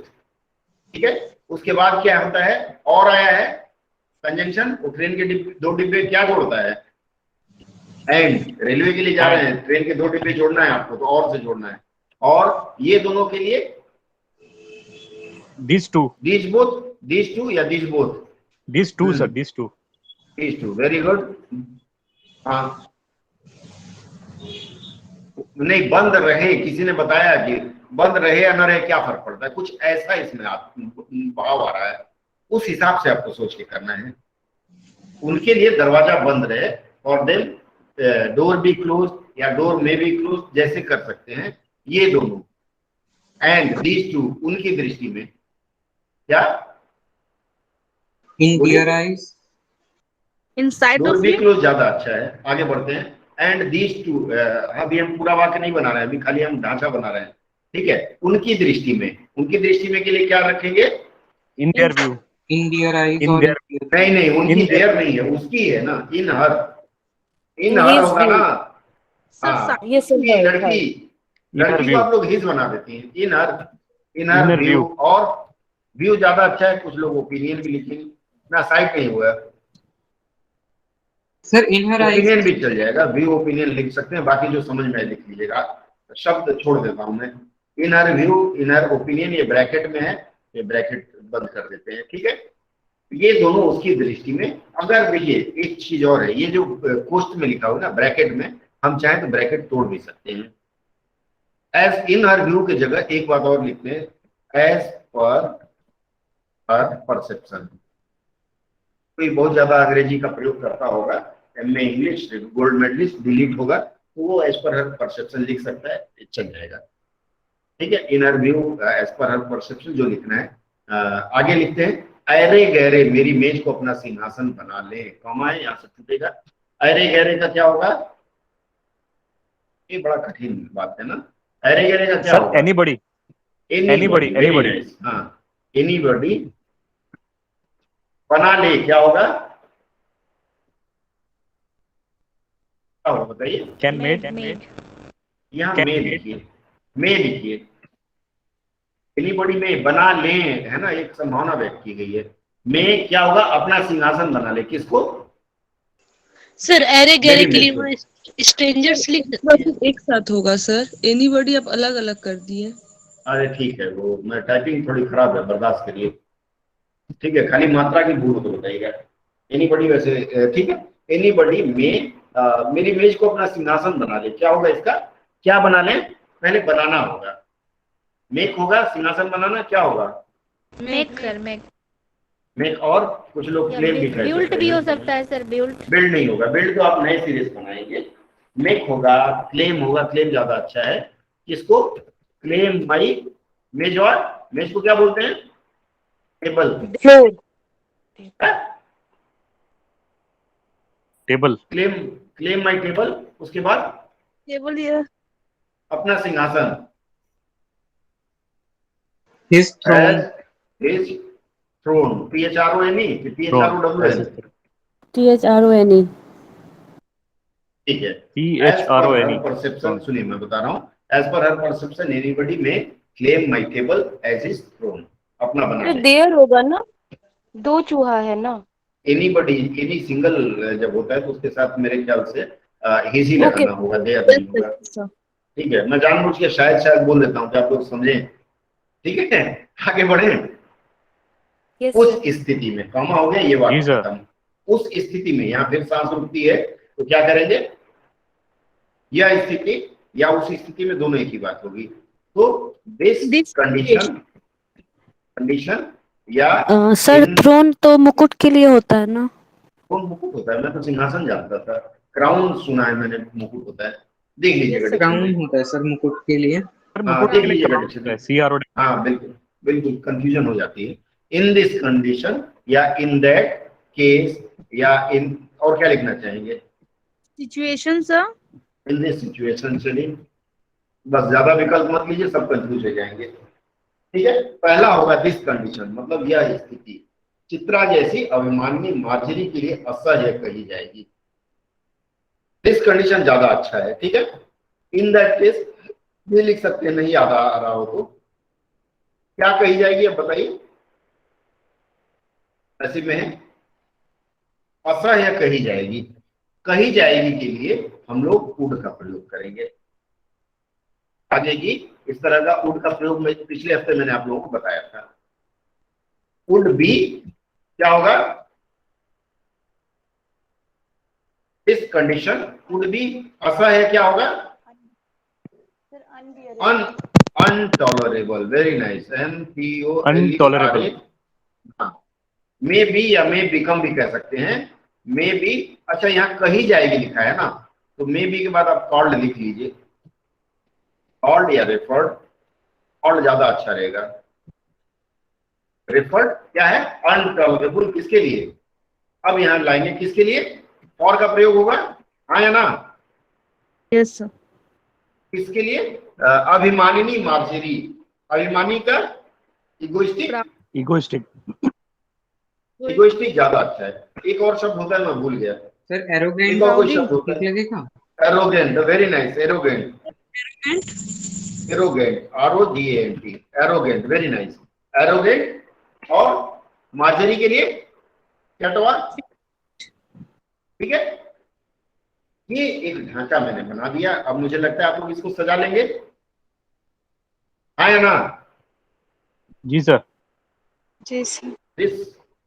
ठीक है। उसके बाद क्या होता है? और आया है कंजंक्शन। वो ट्रेन के 2 डिब्बे क्या जोड़ता है? एंड। रेलवे के लिए जा रहे हैं, ट्रेन के 2 डिब्बे जोड़ना है आपको, तो और से जोड़ना है। और ये दोनों के लिए these two या these two sir, these two very good. हाँ, नहीं, बंद रहे, किसी ने बताया कि बंद रहे या न रहे क्या फर्क पड़ता है, कुछ ऐसा इसमें भाव आ रहा है, उस हिसाब से आपको सोच के करना है। उनके लिए दरवाजा बंद रहे, और देन डोर बी क्लोज या डोर मे बी क्लोज, जैसे कर सकते हैं ये दोनों। एंड दीज टू, उनकी दृष्टि में क्या? In their eyes. Inside door be close ज्यादा अच्छा है। आगे बढ़ते हैं। एंड दीज टू, अभी हम पूरा वाक्य नहीं बना रहे हैं, अभी खाली हम ढांचा बना रहे हैं, ठीक है। उनकी दृष्टि में के लिए क्या रखेंगे? in their view, in their eyes. In their- नहीं, उनकी देर नहीं है, उसकी है ना। इन हर होगा ना। हाँ, ये सही है। लड़की को आप लोग हिज बना देती हैं। इन हर व्यू, और व्यू ज्यादा अच्छा है। कुछ लोग ओपिनियन भी लिखेंगे ना, साइड नहीं हुआ। सर इन हर आईज ओपिनियन भी चल जाएगा, व्यू ओपिनियन लिख सकते हैं, बाकी जो समझ में आए लिख लीजिएगा। शब्द छोड़ देता हूं मैं। इन हर व्यू, इन हर ओपिनियन, ये ब्रैकेट में है, ये ब्रैकेट बंद कर देते हैं, ठीक है। ये दोनों उसकी दृष्टि में। अगर देखिए एक चीज और है, ये जो कोष्ट में लिखा हुआ ना ब्रैकेट में, हम चाहे तो ब्रैकेट तोड़ भी सकते हैं। एज इन हर व्यू की जगह एक बात और लिखते हैं, एज पर हर परसेप्शन। कोई बहुत ज्यादा अंग्रेजी का प्रयोग करता होगा, MA English gold medallist delete होगा, तो वो एज पर हर परसेप्शन लिख सकता है, चल जाएगा, ठीक है। इनर व्यू एज पर हर परसेप्शन जो लिखना है। आगे लिखते हैं, अरे गहरे मेरी मेज को अपना सिंहासन बना ले, कमाए यहां से छूटेगा। अरे गहरे का क्या होगा? ये बड़ा कठिन बात है ना। अरे गहरे का क्या sir, होगा? anybody, हाँ, एनीबॉडी। बना ले क्या होगा? क्या होगा बताइए? can made, यहाँ Can- में लिखिए। एनीबॉडी में बना ले है ना, एक संभावना व्यक्त की गई है। में क्या होगा? अपना सिंहासन बना ले। किसको? सर अरे गहरे मेरी के लिए मेज मैं स्ट्रेंजर्स लिख सकते हैं। एक साथ होगा सर, एनीबॉडी आप अलग अलग कर दिए। अरे ठीक है, वो मैं टाइपिंग थोड़ी खराब है, बर्दाश्त करिए, ठीक है। खाली मात्रा की भूल हो तो बताइएगा। एनीबॉडी वैसे ठीक है। एनीबॉडी में मेरी मेज को अपना सिंहासन बना ले। क्या होगा इसका? क्या बना ले? पहले बनाना होगा, मेक होगा, सिंहासन बनाना क्या होगा? Make make. और कुछ लोग क्लेम भी कर सकते भी हो हैं। सकता है सर, बिल्ड। बिल्ड नहीं होगा, बिल्ड तो आप नए सिरे से बनाएंगे। मेक होगा, क्लेम होगा, क्लेम ज्यादा अच्छा है। किसको? क्लेम माई मेज। और मेज को क्या बोलते हैं? Table. Table. Claim, claim my table. उसके बाद टेबल ये अपना सिंहासन। His throne. His throne. THRONE कि THROWN? THRONE। ठीक है। As per THRONE। her perception, सुनिए मैं बता रहा हूँ। As per her perception, anybody may claim my table as his throne। अपना बना ले। देयर होगा ना, दो चूहा है ना। Anybody, any single जब होता है तो उसके साथ मेरे ख्याल से his ही लगाना होगा, देयर नहीं होगा। ठीक है, मैं जानबूझ के शायद बोल देता हूँ कि आप लोग समझें। ठीक है, आगे बढ़े। उस स्थिति में, कॉमा हो गया, ये वाक्य खत्म। उस स्थिति में, यहाँ फिर सांस रुकती है तो क्या करेंगे? यह स्थिति या उस स्थिति में, दोनों एक ही बात होगी। तो दिस कंडीशन या सर थ्रोन तो मुकुट के लिए होता है ना? कौन मुकुट होता है? मैं तो सिंहासन जानता था। क्राउन सुना है मैंने, मुकुट होता है। देख लीजिएगा, क्राउन होता है सर मुकुट के लिए। देख लीजिएगा। हाँ बिल्कुल बिल्कुल, कंफ्यूजन हो जाती है। इन दिस कंडीशन या इन दैट केस या इन, और क्या लिखना चाहेंगे? Situation sir. In this situation. चलिए, बस ज्यादा विकल्प मत लीजिए, सब कंफ्यूज हो जाएंगे। ठीक है, पहला होगा दिस कंडीशन, मतलब यह स्थिति चित्रा जैसी अभिमानी मार्जरी के लिए असह्य कही जाएगी। दिस कंडीशन ज्यादा अच्छा है। ठीक है, इन दैट केस ये लिख सकते हैं, नहीं याद आ रहा हो तो। क्या कही जाएगी अब बताइए? ऐसे में है असह्य कही जाएगी। कही जाएगी के लिए हम लोग वुड का प्रयोग करेंगे। आगे की इस तरह का वुड का प्रयोग में पिछले हफ्ते मैंने आप लोगों को बताया था। वुड बी क्या होगा? इस कंडीशन वुड बी असह्य क्या होगा? Untolerable. Very nice. MTOLERABLE। May be या मे बिकम भी कह सकते हैं। मे बी, अच्छा यहाँ कही जाएगी लिखा है ना, तो मे बी के बाद आप कॉल्ड लिख लीजिए। कॉल्ड या रेफर्ड। कॉल्ड ज्यादा अच्छा रहेगा। रेफर्ड क्या है? अनटॉलरेबल। किसके लिए? अब यहाँ लाएंगे किसके लिए? फॉर का प्रयोग होगा, हाँ या ना? Yes sir. किसके लिए? अभिमानिनी मार्जरी। अभिमानी का इगोइस्टिक। इगोइस्टिक ज्यादा अच्छा है। एक और शब्द होता है, मैं भूल गया सर। एरोगेंट एक और कोई शब्द होता है। लगेगा। Arrogant. Very nice. Arrogant. Arrogant. ROGANT। Arrogant. Very nice. Arrogant. और मार्जरी के लिए क्या टवा? ठीक है, ये एक ढांचा मैंने बना दिया। अब मुझे लगता है आप लोग इसको सजा लेंगे, हाँ या ना? जी सर।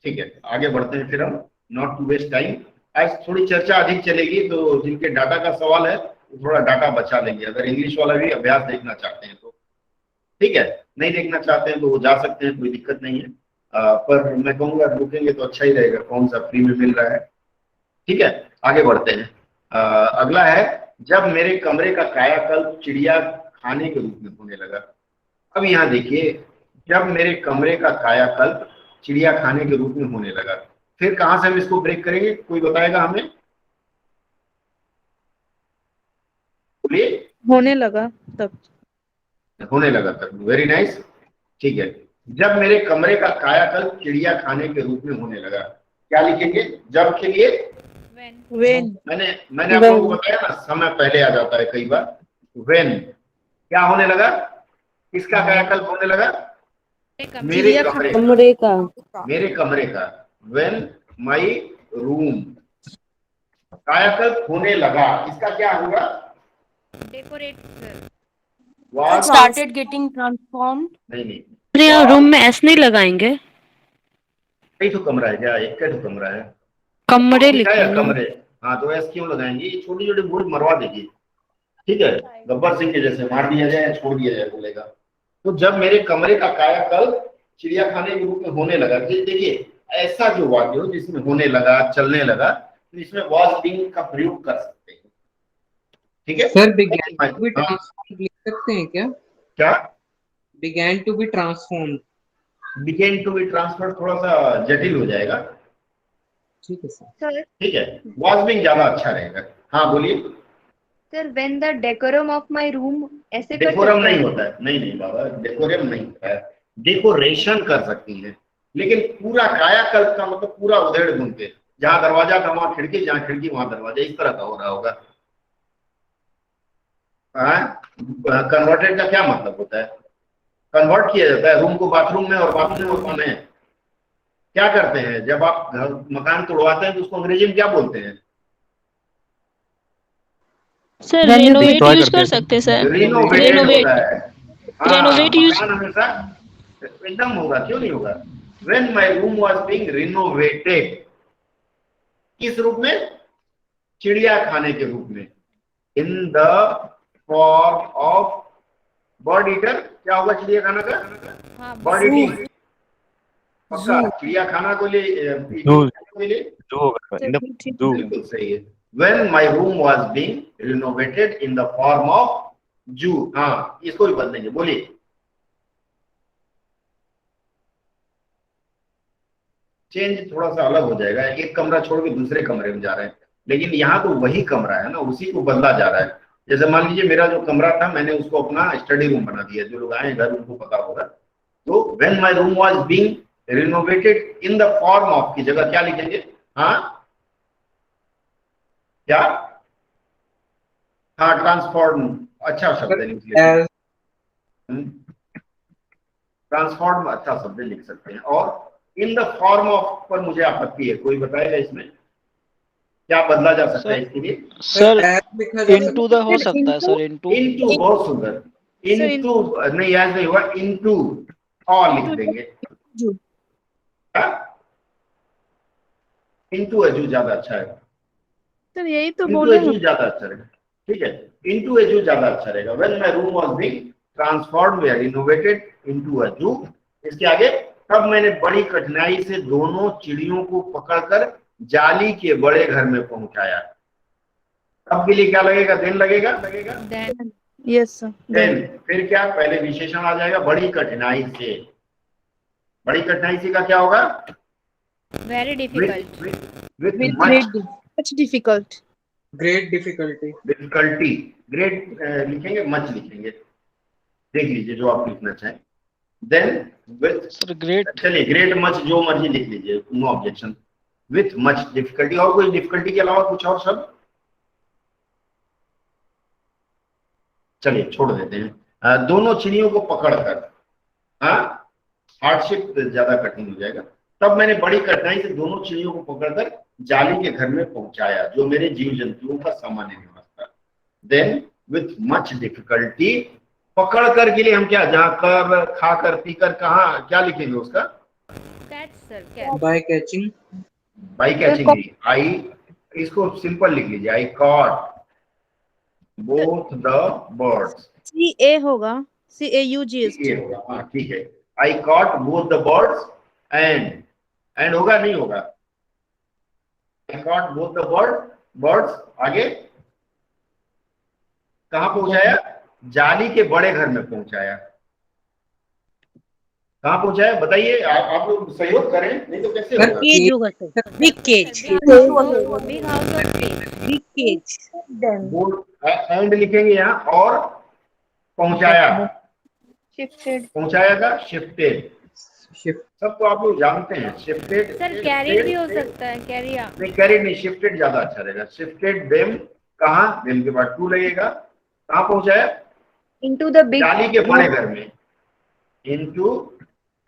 ठीक है, आगे बढ़ते हैं फिर हम, नॉट टू वेस्ट टाइम। आज थोड़ी चर्चा अधिक चलेगी, तो जिनके डाटा का सवाल है वो थोड़ा डाटा बचा लेंगे, अगर इंग्लिश वाला भी अभ्यास देखना चाहते हैं तो। ठीक है, नहीं देखना चाहते हैं तो वो जा सकते हैं, कोई दिक्कत नहीं है। पर मैं कहूँगा रुकेंगे तो अच्छा ही रहेगा, कौन सा फ्री में मिल रहा है। ठीक है, आगे बढ़ते हैं। अगला है, जब मेरे कमरे का कायाकल्प चिड़िया खाने के रूप में होने लगा। अब यहाँ देखिए, जब मेरे कमरे का कायाकल्प चिड़िया खाने के रूप में होने लगा, फिर कहां से हम इसको ब्रेक करेंगे? कोई बताएगा हमें? बोलिए। होने लगा तब। होने लगा तब। Very nice. ठीक है, जब मेरे कमरे का कायाकल्प चिड़िया खाने के रूप में होने लगा, क्या लिखेंगे? जब के लिए व्हेन। मैंने आप लोगों को बताया ना, समय पहले आ जाता है कई बार। व्हेन क्या होने लगा? किसका कायाकल्प होने लगा? मेरे कमरे का। मेरे कमरे का। व्हेन माई रूम कायाकल्प होने लगा, इसका क्या होगा? डेकोरेट। Started getting transform. नहीं, रूम में ऐसे नहीं लगाएंगे। कई तो कमरा है क्या? एक का तो कमरा है। कमरे लिखा है लिखो ना। कमरे। हाँ तो एस क्यों लगाएंगे, ये छोटी छोटी भूल मरवा देगी, ठीक है। गब्बर सिंह के जैसे मार दिया जाए छोड़ दिया जाए बोलेगा। तो जब मेरे कमरे का कायाकल्प चिड़ियाखाने के रूप में होने लगा, कि देखिए ऐसा जो वाक्य हो जिसमें होने लगा, चलने लगा, तो इसमें वॉज बीइंग का प्रयोग कर सकते हैं, ठीक है। सर began to be हाँ, transformed लिख सकते हैं क्या? क्या began to be transformed, began to be transfer थोड़ा सा जटिल हो जाएगा, ठीक है सर। सर ठीक है, वॉज बीइंग ज्यादा अच्छा रहेगा। हाँ बोलिए। Sir when the decorum of my room, ऐसे कर डेकोरम सकते नहीं हैं? होता है, नहीं नहीं बाबा, डेकोरम नहीं होता है, डेकोरेशन कर सकती है, लेकिन पूरा कायाकल्प का मतलब पूरा उधेड़ बुन के, जहां दरवाजा था वहां खिड़की, जहां खिड़की वहां दरवाजा, इस तरह का हो रहा होगा। कन्वर्टेड का क्या मतलब होता है, कन्वर्ट किया जाता है रूम को बाथरूम में और बाथरूम में क्या करते हैं, जब आप घर मकान तोड़वाते हैं तो उसको अंग्रेजी में क्या बोलते हैं? सर Renovate रेनोवेट यूज कर सकते हैं सर। रिनोवेटेड रेनोवेट, होता है। हाँ, रेनोवेट यूज, मकान हमेशा एकदम होगा, क्यों नहीं होगा। When my room was being renovated, किस रूप में, चिड़िया खाने के रूप में, in the form of bird eater, क्या होगा चिड़िया खाना का, बर्ड ईटिंग, पक्का चिड़िया खाना को ले, जो होगा बिल्कुल सही है। When my room was being renovated in the form of zoo, हाँ इसको भी बदलेंगे, बोलिए। चेंज थोड़ा सा अलग हो जाएगा, एक कमरा छोड़ के दूसरे कमरे में जा रहे हैं, लेकिन यहाँ तो वही कमरा है ना, उसी को बदला जा रहा है। जैसे मान लीजिए मेरा जो कमरा था मैंने उसको अपना स्टडी रूम बना दिया, जो लोग आए घर उनको पता होगा। तो when my room was being renovated in the form of की जगह क्या लिखेंगे, हाँ क्या, हाँ ट्रांसफॉर्म, अच्छा शब्द है, ट्रांसफॉर्म अच्छा शब्द लिख सकते हैं। और इन द फॉर्म ऑफ पर मुझे आपत्ति है, कोई बताएगा इसमें क्या बदला जा सकता है इसके लिए? सर इनटू द हो सकता है सर, इनटू, बहुत सुंदर, इनटू नहीं याद नहीं हुआ, इनटू और लिख देंगे, इनटू एजू ज्यादा अच्छा है सर, यही तो इनटू बोले एजू ज्यादा अच्छा रहेगा, ठीक है, इनटू एजू ज्यादा अच्छा रहेगा। When my room was being transformed या रिनोवेटेड इनटू अ जू, इसके आगे, तब मैंने बड़ी कठिनाई से दोनों चिड़ियों को पकड़कर जाली के बड़े घर में पहुंचाया। अब के लिए क्या लगेगा, दिन लगेगा, देन, यस सर, देन, फिर क्या, पहले विशेषण आ जाएगा, बड़ी कठिनाई से, बड़ी कठिनाई से का क्या होगा, very difficult, with much difficult, great difficulty, difficulty, great लिखेंगे, मच लिखेंगे, देख लीजिए जो आप लिखना चाहें। देन विथ, सर ग्रेट, चलिए ग्रेट मच जो मर्जी लिख लीजिए, no objection. With much difficulty, और कोई डिफिकल्टी के अलावा कुछ और शब्द, चलिए छोड़ देते हैं। दोनों चिड़ियों को पकड़कर, हाँ हार्डशिप ज्यादा कठिन हो जाएगा। तब मैंने बड़ी कठिनाई से दोनों चिड़ियों को पकड़कर जाली के घर में पहुंचाया, जो मेरे जीव जंतुओं का सामान्य निवास था। देन विथ मच डिफिकल्टी, पकड़ कर के लिए हम क्या, जहां कर, खाकर, पीकर, कहाँ क्या लिखेंगे उसका, catch sir, catch, by catching, by catching, I, इसको सिंपल लिख लीजिए, I caught both the birds, CA होगा, CAUGST, ये होगा, हाँ ठीक है, I caught both the birds and होगा, नहीं होगा, I caught both the birds, आगे कहाँ पहुंचाया, जाली के बड़े घर में पहुंचाया। कहाँ पहुंचाया बताइए, आप लोग सहयोग करें, नहीं तो कैसे होगा। केज होगा sir, big cage, big house of cage, big cage, and लिखेंगे यहाँ, और पहुंचाया, शिफ्टेड, पहुंचाया का शिफ्टेड, शिफ्ट, सबको आप लोग जानते हैं, शिफ्टेड, सर कैरिड भी हो सकता है, कैरिया, नहीं कैरिड नहीं, शिफ्टेड ज्यादा अच्छा रहेगा। शिफ्टेड देम, कहाँ, देम के बाद टू लगेगा, कहाँ पहुंचाया, इनटू द बिग, जाली के बड़े घर में, इनटू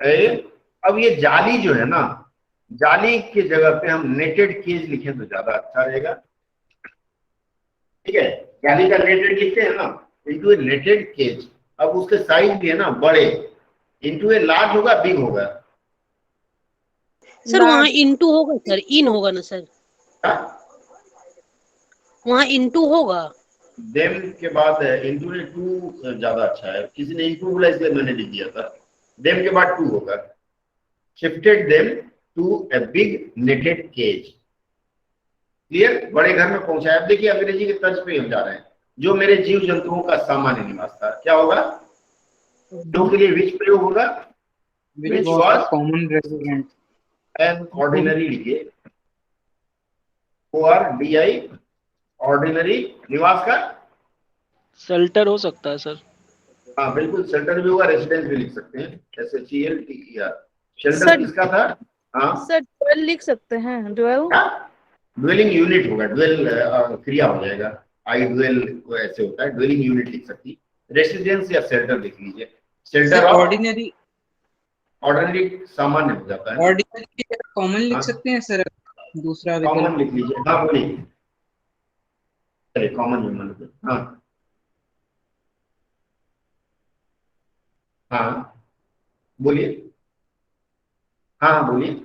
ए। अब ये जाली जो है ना, जाली की जगह पे हम नेटेड केज लिखें तो ज्यादा अच्छा रहेगा, ठीक है, जाली का नेटेड लिखते हैं ना, इनटू ए नेटेड केज। अब उसके साइज भी है ना बड़े, इनटू ए लार्ज होगा, बिग होगा, सर वहाँ इनटू होगा सर, इन होगा ना सर, हाँ? वहाँ इनटू होगा। देम के बाद इनटू ने टू ज्यादा अच्छा है, किसी ने इनटू बोला इसलिए मैंने लिख दिया था। देम के बाद टू होगा। Shifted them to a big netted cage. Clear? बड़े घर में पहुंचाया। अब देखिए अंग्रेजी के तर्ज पे हम जा रहे हैं। जो मेरे जीव जंतुओं का सामान्य निवास था, क्या होगा? दो के लिए विच प्रयोग होगा? which was a common resident. An ordinary लिखिए, ORDI, ऑर्डिनरी। निवास का शेल्टर हो सकता है सर। हाँ बिल्कुल, शेल्टर भी होगा, रेसिडेंस भी लिख सकते हैं, SHELTER। शेल्टर सर- किसका था? हाँ सर ड्वेल लिख सकते हैं, ड्वेल। ड्वेलिंग यूनिट होगा, ड्वेल क्रिया हो जाएगा, आई ड्वेल ऐसे होता है, ड्वेलिंग यूनिट लिख सकती। रेसिडेंस या शेल्टर लिख लीजिए। शेल्टर ऑर्डिनरी ऑर्डिनरी सामान्य हो जाता है। ऑर्डिनरी की जगह कॉमन लिख हाँ। सकते हैं सर, दूसरा कॉमन विकल्प। लिख लीजिए। हाँ बोलिए, चलिए कॉमन में मान लीजिए। हाँ हाँ बोलिए। हाँ हाँ बोलिए।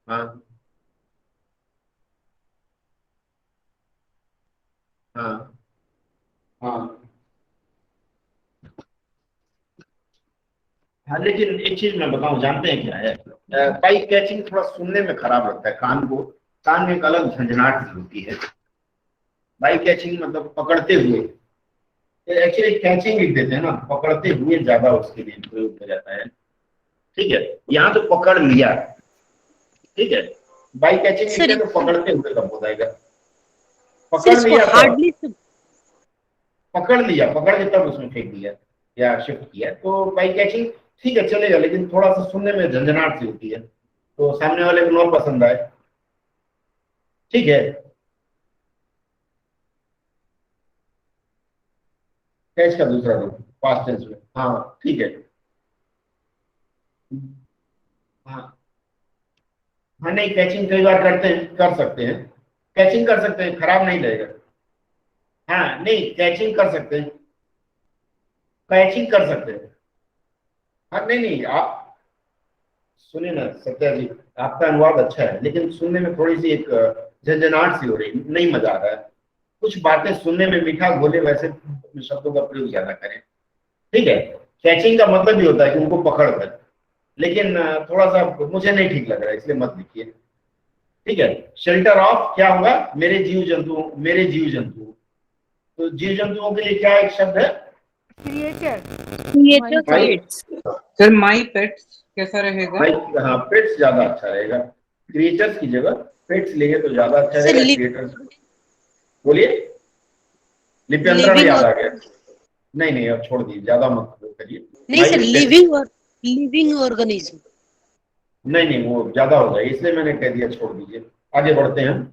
हाँ हाँ हाँ हाँ, लेकिन एक चीज मैं बताऊं, जानते हैं क्या है? बाइक कैचिंग थोड़ा सुनने में खराब लगता है, कान में एक अलग झंझनाहट सी होती है। बाइक कैचिंग मतलब पकड़ते हुए, एक्चुअली कैचिंग लिख देते हैं ना, पकड़ते हुए ज्यादा उसके लिए प्रयोग किया जाता है। ठीक है, यहाँ तो पकड़ लिया, ठीक है। बाइक कैचिंग लिखते तो पकड़ते हुए कब हो जाएगा? पकड़ लिया, हार्डली पकड़ लिया, पकड़ के तब उसमें फेंक दिया या शिफ्ट किया, तो बाइक कैचिंग ठीक है चलेगा, लेकिन थोड़ा सा सुनने में झंझनाहट सी होती है, तो सामने वाले को न पसंद आए। ठीक है, कैच का दूसरा रूप पास्ट टेंस में। हाँ ठीक है। हाँ हाँ, नहीं कैचिंग कई बार करते हैं, कर सकते हैं, कैचिंग कर सकते हैं, खराब नहीं लगेगा। हाँ नहीं, कैचिंग कर सकते हैं, कैचिंग कर सकते हैं। हाँ नहीं नहीं, आप सुनिए ना सत्या जी, आपका अनुवाद अच्छा है, लेकिन सुनने में थोड़ी सी एक झंझनाहट सी हो रही, नहीं मजा आ रहा है। कुछ बातें सुनने में मीठा बोले, वैसे शब्दों का प्रयोग ज्यादा करें। ठीक है, कैचिंग का मतलब भी होता है कि उनको पकड़ कर, लेकिन थोड़ा सा मुझे नहीं ठीक लग रहा है, इसलिए मत लिखिए। ठीक है, शेल्टर ऑफ क्या होगा? मेरे जीव जंतुओं, मेरे जीव जंतु। तो जीव जंतुओं के लिए क्या एक शब्द है? सर माई पेट्स कैसा रहेगा? हाँ पेट्स ज्यादा अच्छा रहेगा, क्रिएचर्स की जगह पेट्स लेंगे तो ज्यादा अच्छा रहेगा। क्रिएटर्स बोलिए, लिप्यंतरण याद आ गया। नहीं नहीं, अब छोड़ दीजिए, ज्यादा मत करिए। नहीं सर, लिविंग ऑर्गेनिज्म। नहीं नहीं, वो ज्यादा हो जाए, इसलिए मैंने कह दिया छोड़ दीजिए। आगे बढ़ते हैं।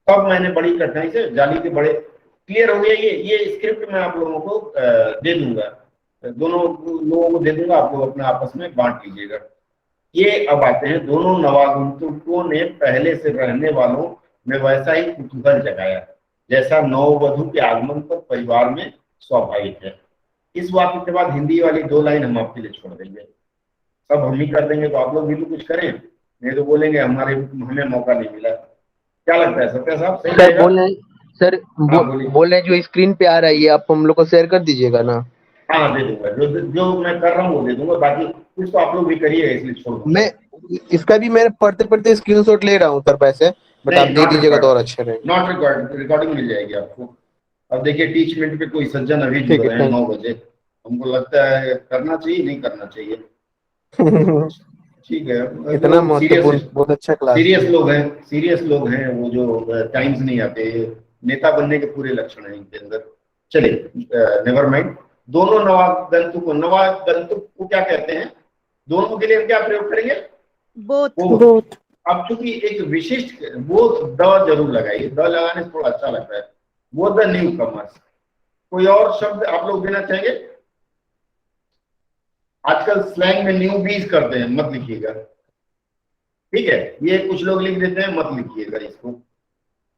तब मैंने बड़ी कठिनाई से जाली के बड़े, क्लियर हो गया? ये स्क्रिप्ट मैं आप लोगों को दे दूंगा, दोनों लोगों को दे दूंगा, आप लोग अपने आपस में बांट लीजिएगा। ये अब आते हैं, दोनों नवागंतुकों ने पहले से रहने वालों में वैसा ही कुतूहल जगाया जैसा नववधु के आगमन पर परिवार में स्वाभाविक है। इस वाक्य के बाद हिंदी वाली 2 लाइन हम आपके लिए छोड़ देंगे, सब हम ही कर देंगे, तो आप लोग भी तो कुछ करें, नहीं तो बोलेंगे हमें मौका नहीं मिला। क्या लगता है सत्या साहब, सही सर रहेगा? बोल रहे जो स्क्रीन पे आ रहा है ये आप हम लोग को शेयर कर दीजिएगा ना। हाँ दे दूंगा, जो मैं कर रहा हूँ वो दे दूंगा, बाकी कुछ तो आप लोग भी करिएगा, इसलिए छोड़ दूंगा। मैं इसका भी मैं पढ़ते स्क्रीनशॉट ले रहा हूँ सर पैसे, बट आप दे दीजिएगा तो और अच्छा रहेगा। नॉट रिकॉर्डिंग मिल जाएगी आपको। अब देखिए टीचमेंट पे कोई सज्जन अभी जुड़ रहे हैं 9 बजे, हमको लगता है करना चाहिए, नहीं करना चाहिए। ठीक है, इतना महत्वपूर्ण, बहुत अच्छा क्लास। सीरियस लोग हैं वो, जो टाइम्स नहीं आते, नेता बनने के पूरे लक्षण हैं इनके अंदर। चलिए नेवर माइंड। दोनों नवागंतुक को क्या कहते हैं? दोनों के लिए हम क्या प्रयोग करेंगे? बोथ। अब चूंकि एक विशिष्ट बोथ, द जरूर लगाइए, द लगाने से थोड़ा अच्छा लगता है। वो द न्यू कमर्स। कोई और शब्द आप लोग देना चाहेंगे? आजकल स्लैंग में न्यू बीज करते हैं, मत लिखिएगा। ठीक है, ये कुछ लोग लिख देते हैं, मत लिखिएगा इसको।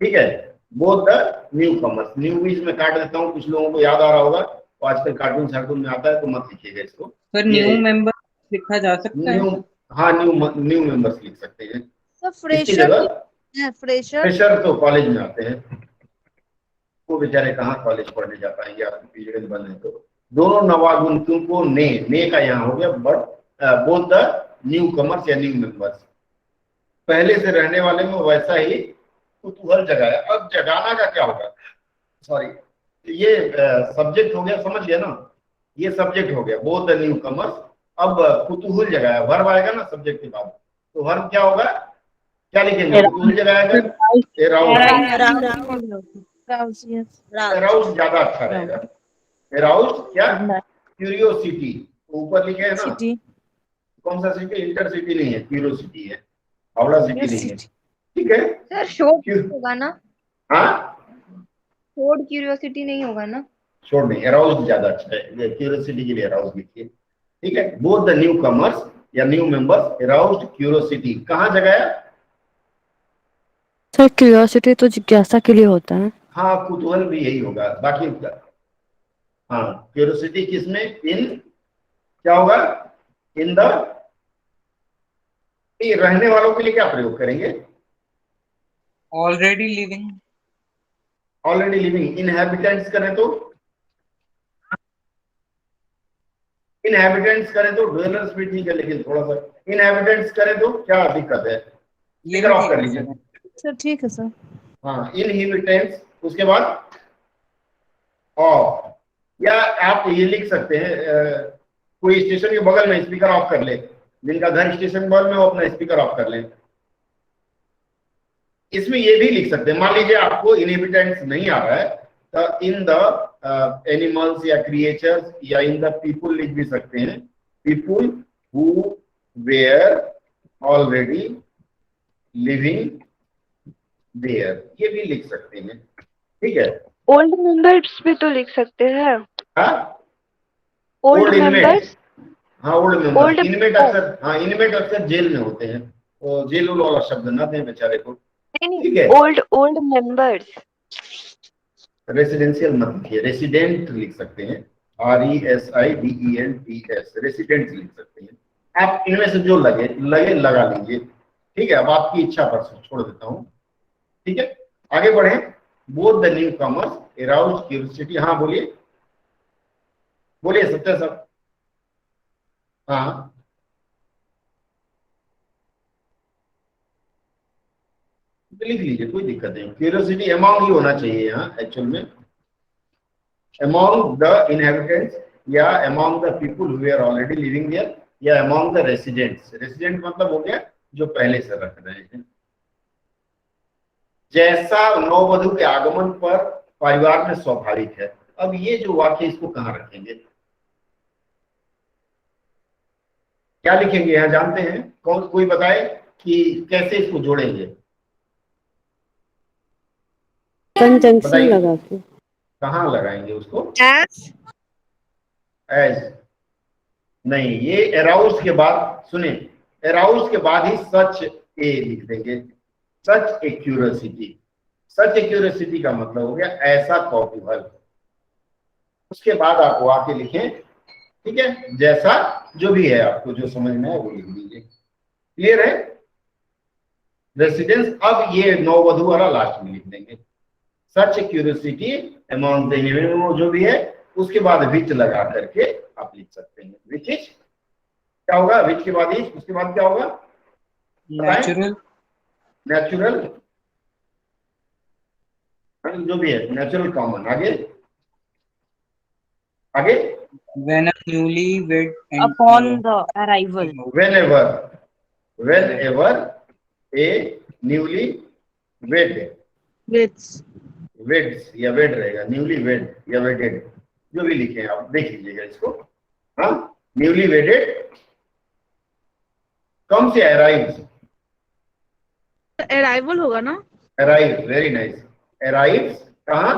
ठीक है, both the new commerce, new बीज में काट देता हूँ, कुछ लोगों को याद आ रहा होगा, तो आजकल कार्टून में आता है, तो मत लिखिएगा इसको। सर न्यू मेंबर लिखा जा सकता है? हाँ न्यू मेंबर्स लिख सकते हैं। तो इसकी फ्रेशर जगह फ्रेशर फ्रेशर तो कॉलेज में आते हैं, वो बेचारे कहाँ कॉलेज पढ़ने जा पाएंगे, आपके पीरियड बंद है तो। दोनों नवागंतुकों को ने का यहाँ हो गया, but both the new commerce या न्यू मेंबर्स। पहले से रहने वाले में वैसा ही कुतूहल जगाया। अब जगाना का क्या होगा, सॉरी ये सब्जेक्ट हो गया, समझ गया ना, ये सब्जेक्ट हो गया बोथ द न्यू कमर्स। अब कुतूहल जगाया, वर्ब आएगा ना सब्जेक्ट के बाद, तो वर्ब क्या होगा, क्या लिखेंगे, कुतूहल जगाएगा, एराउज ज्यादा अच्छा रहेगा। एराउज क्या, क्यूरियोसिटी, ऊपर लिखे है ना, कौन सा सिटी, इंटरसिटी नहीं है, क्यूरियोसिटी है, हावड़ा सिटी नहीं है, ठीक है सर शोर्ट होगा ना, हाँ शोर्ट क्यूरियोसिटी नहीं होगा ना, शोर्ट नहीं, एराउज ज्यादा अच्छा है, क्यूरियोसिटी के लिए एराउज लिखिए, ठीक है। बोथ द न्यू कमर्स या न्यू मेंबर्स एराउज्ड क्यूरियोसिटी, कहाँ जगाया सर? क्यूरियोसिटी तो जिज्ञासा के लिए होता है। हाँ कुतूहल भी यही होगा, बाकी हाँ क्यूरियोसिटी किसमें, इन क्या होगा, इन द, रहने वालों के लिए क्या प्रयोग करेंगे, already living, already living. Inhabitants करें तो, इनहैबिटेंट्स करें तो, ड्वेलर्स भी ठीक है लेकिन थोड़ा सा, इनहैबिटेंट्स करें तो क्या दिक्कत है, ये ऑफ कर लीजिए सर, ठीक है सर। हाँ इनहैबिटेंट्स, उसके बाद ऑफ, या आप ये लिख सकते हैं कोई स्टेशन के बगल में स्पीकर ऑफ कर ले, जिनका घर स्टेशन बगल में वो अपना स्पीकर ऑफ कर लें। इसमें ये भी लिख सकते हैं, मान लीजिए आपको इनहैबिटेंट्स नहीं आ रहा है तो इन द एनिमल्स या क्रिएचर्स या इन द पीपुल लिख भी सकते हैं, people who were already living there, ये भी लिख सकते हैं, ठीक है। ओल्ड मेंबर्स भी तो लिख सकते हैं, ओल्ड मेंबर्स, हाँ ओल्ड मेंबर्स, इनमेट अक्सर, हाँ इनमेट अक्सर जेल में होते हैं, तो जेल वाला शब्द ना दें बेचारे को, ठीक है। ओल्ड मेंबर्स, रेसिडेंशियल मत लिखिए, रेसिडेंट लिख सकते हैं, RESIDENTS, रेसिडेंट लिख सकते हैं। आप इनमें से जो लगे लगा लीजिए, ठीक है। अब आपकी इच्छा पर छोड़ देता हूँ, ठीक है। आगे बढ़े, both the newcomers aroused curiosity, हाँ बोलिए बोलिए सत्य सर, हाँ लिख लीजिए, कोई दिक्कत नहीं। क्यूरियोसिटी अमॉन्ग ही होना चाहिए यहाँ एक्चुअल में, अमॉन्ग द इनहैबिटेंट्स या among the people who are already living there या अमॉन्ग द रेसिडेंट्स। रेसिडेंट मतलब हो गया जो पहले से रख रहे हैं। जैसा नववधु के आगमन पर परिवार में स्वाभाविक है। अब ये जो वाक्य, इसको कहाँ रखेंगे, क्या लिखेंगे यहाँ जानते हैं, कौन कोई बताए कि कैसे इसको जोड़ेंगे, कंजंक्शन लगा के। कहाँ लगाएंगे उसको, एज नहीं, ये एराउज के बाद, सुने, एराउज के बाद ही सच ए लिख देंगे, सच ए क्यूरियोसिटी। सच ए क्यूरियोसिटी का मतलब हो गया ऐसा कौतूहल। उसके बाद आप वो आके लिखें, ठीक है, जैसा जो भी है आपको जो समझ में है वो लिख लीजिए। क्लियर है, रेसिडेंस। अब ये नववधु वाला लास्ट में लिख देंगे, सच ए क्यूरियोसिटी अमॉन्ग द इनहैबिटेंट्स, जो भी है, उसके बाद विच लगा करके आप लिख सकते हैं। विच इज क्या होगा, विच के बाद इज, उसके बाद क्या होगा, नेचुरल, नेचुरल जो भी है, नेचुरल कॉमन। आगे आगे, when a newlywed Upon the arrival. whenever a newly wed, weds या wed रहेगा, newly wed या wedded, जो भी लिखे आप देख लीजिएगा इसको। हाँ, न्यूली वेडेड कम से अराइव्स, अराइवल होगा ना, अराइव, वेरी नाइस, अराइव्स कहाँ,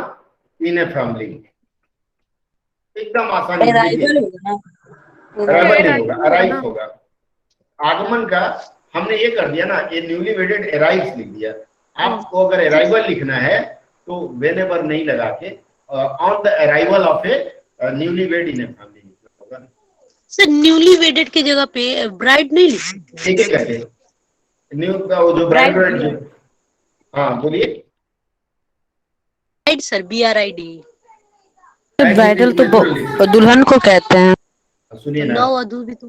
इन ए फैमिली, एकदम आसानी से। Arrival होगा ना, अराइवल नहीं होगा, अराइव्स होगा। आगमन का हमने ये कर दिया ना, ये न्यूली वेडेड अराइव्स लिख दिया। आपको अगर अराइवल लिखना है तो व्हेनेवर नहीं लगा के on the arrival of A newly wed in a family होगा। सर न्यूली वेडेड की जगह पे ब्राइड नहीं लिख सकते? ठीक है, न्यू का वो जो ब्राइड ब्राइड जो, हाँ बोलिए। Bride sir, BRID। ब्राइडल तो दुल्हन को कहते हैं। सुनिए ना, नववधू भी तो।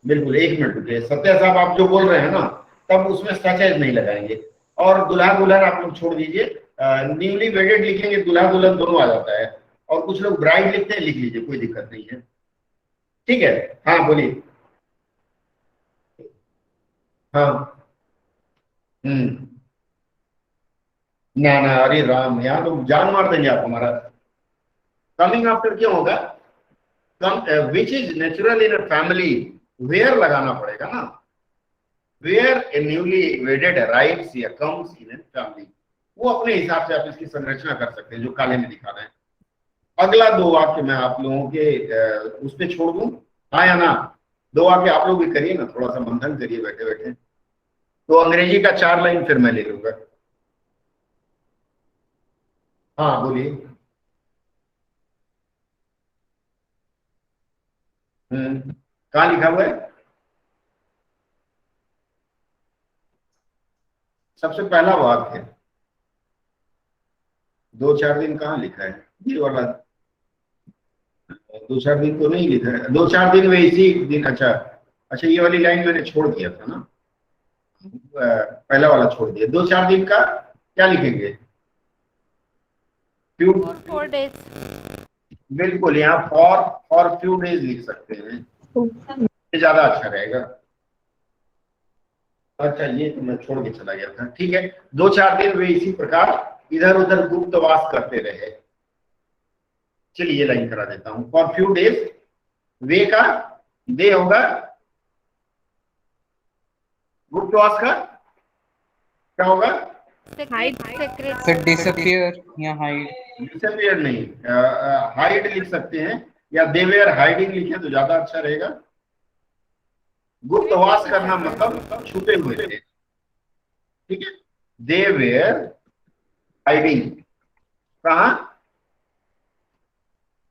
बिल्कुल, एक मिनट रुकिए। सत्या साहब आप जो बोल रहे हैं ना, तब उसमें सचेज नहीं लगाएंगे। और दुल्हा दुल्हन आप लोग छोड़ दीजिए, न्यूली वेडेड लिखेंगे, दुल्हा दुल्हन दोनों आ जाता है। और कुछ लोग ब्राइड लिखते हैं, लिख लीजिए, कोई दिक्कत नहीं है। ठीक है, हाँ बोलिए। हाँ, ना ना, अरे राम, यहाँ तो जान मार देंगे आप हमारा। कमिंग आफ्टर क्यों होगा? Which is natural in a family, where लगाना पड़ेगा ना। Where a newly wedded arrives या कम्स इन ए फैमिली, वो अपने हिसाब से आप इसकी संरचना कर सकते हैं जो काले में दिखा रहे हैं। अगला दो वाक्य मैं आप लोगों के उस पर छोड़ दूं, हाँ या ना? दो वाक्य आप लोग भी करिए ना, थोड़ा सा मंथन करिए बैठे बैठे। तो अंग्रेजी का 4 लाइन फिर मैं ले लूंगा। हाँ बोलिए। कहाँ लिखा हुआ है? सबसे पहला वाक्य 2-4 दिन कहाँ लिखा है? ये वाला 2-4 दिन तो नहीं लिखा है। 2-4 दिन में इसी दिन, अच्छा अच्छा, ये वाली लाइन मैंने छोड़ दिया था ना, पहला वाला छोड़ दिया। 2-4 दिन का क्या लिखेंगे? Few 4 days। बिल्कुल, यहाँ फॉर फ्यू डेज लिख सकते हैं, ये ज्यादा अच्छा रहेगा। अच्छा, ये तो मैं छोड़ के चला गया था। ठीक है, 2-4 दिन वे इसी प्रकार इधर उधर गुप्तवास करते रहे। चलिए ये लाइन करा देता हूं। फॉर फ्यू डेज, वे का दे होगा, गुप्तवास का क्या होगा? फिर डिसअपियर या हाइड। डिसअपियर नहीं, हाइड लिख सकते हैं, या दे वेयर हाइडिंग लिखे तो ज्यादा अच्छा रहेगा। गुप्तवास करना मतलब छुपे हुए थे। ठीक है, दे वेयर हाइडिंग, कहा?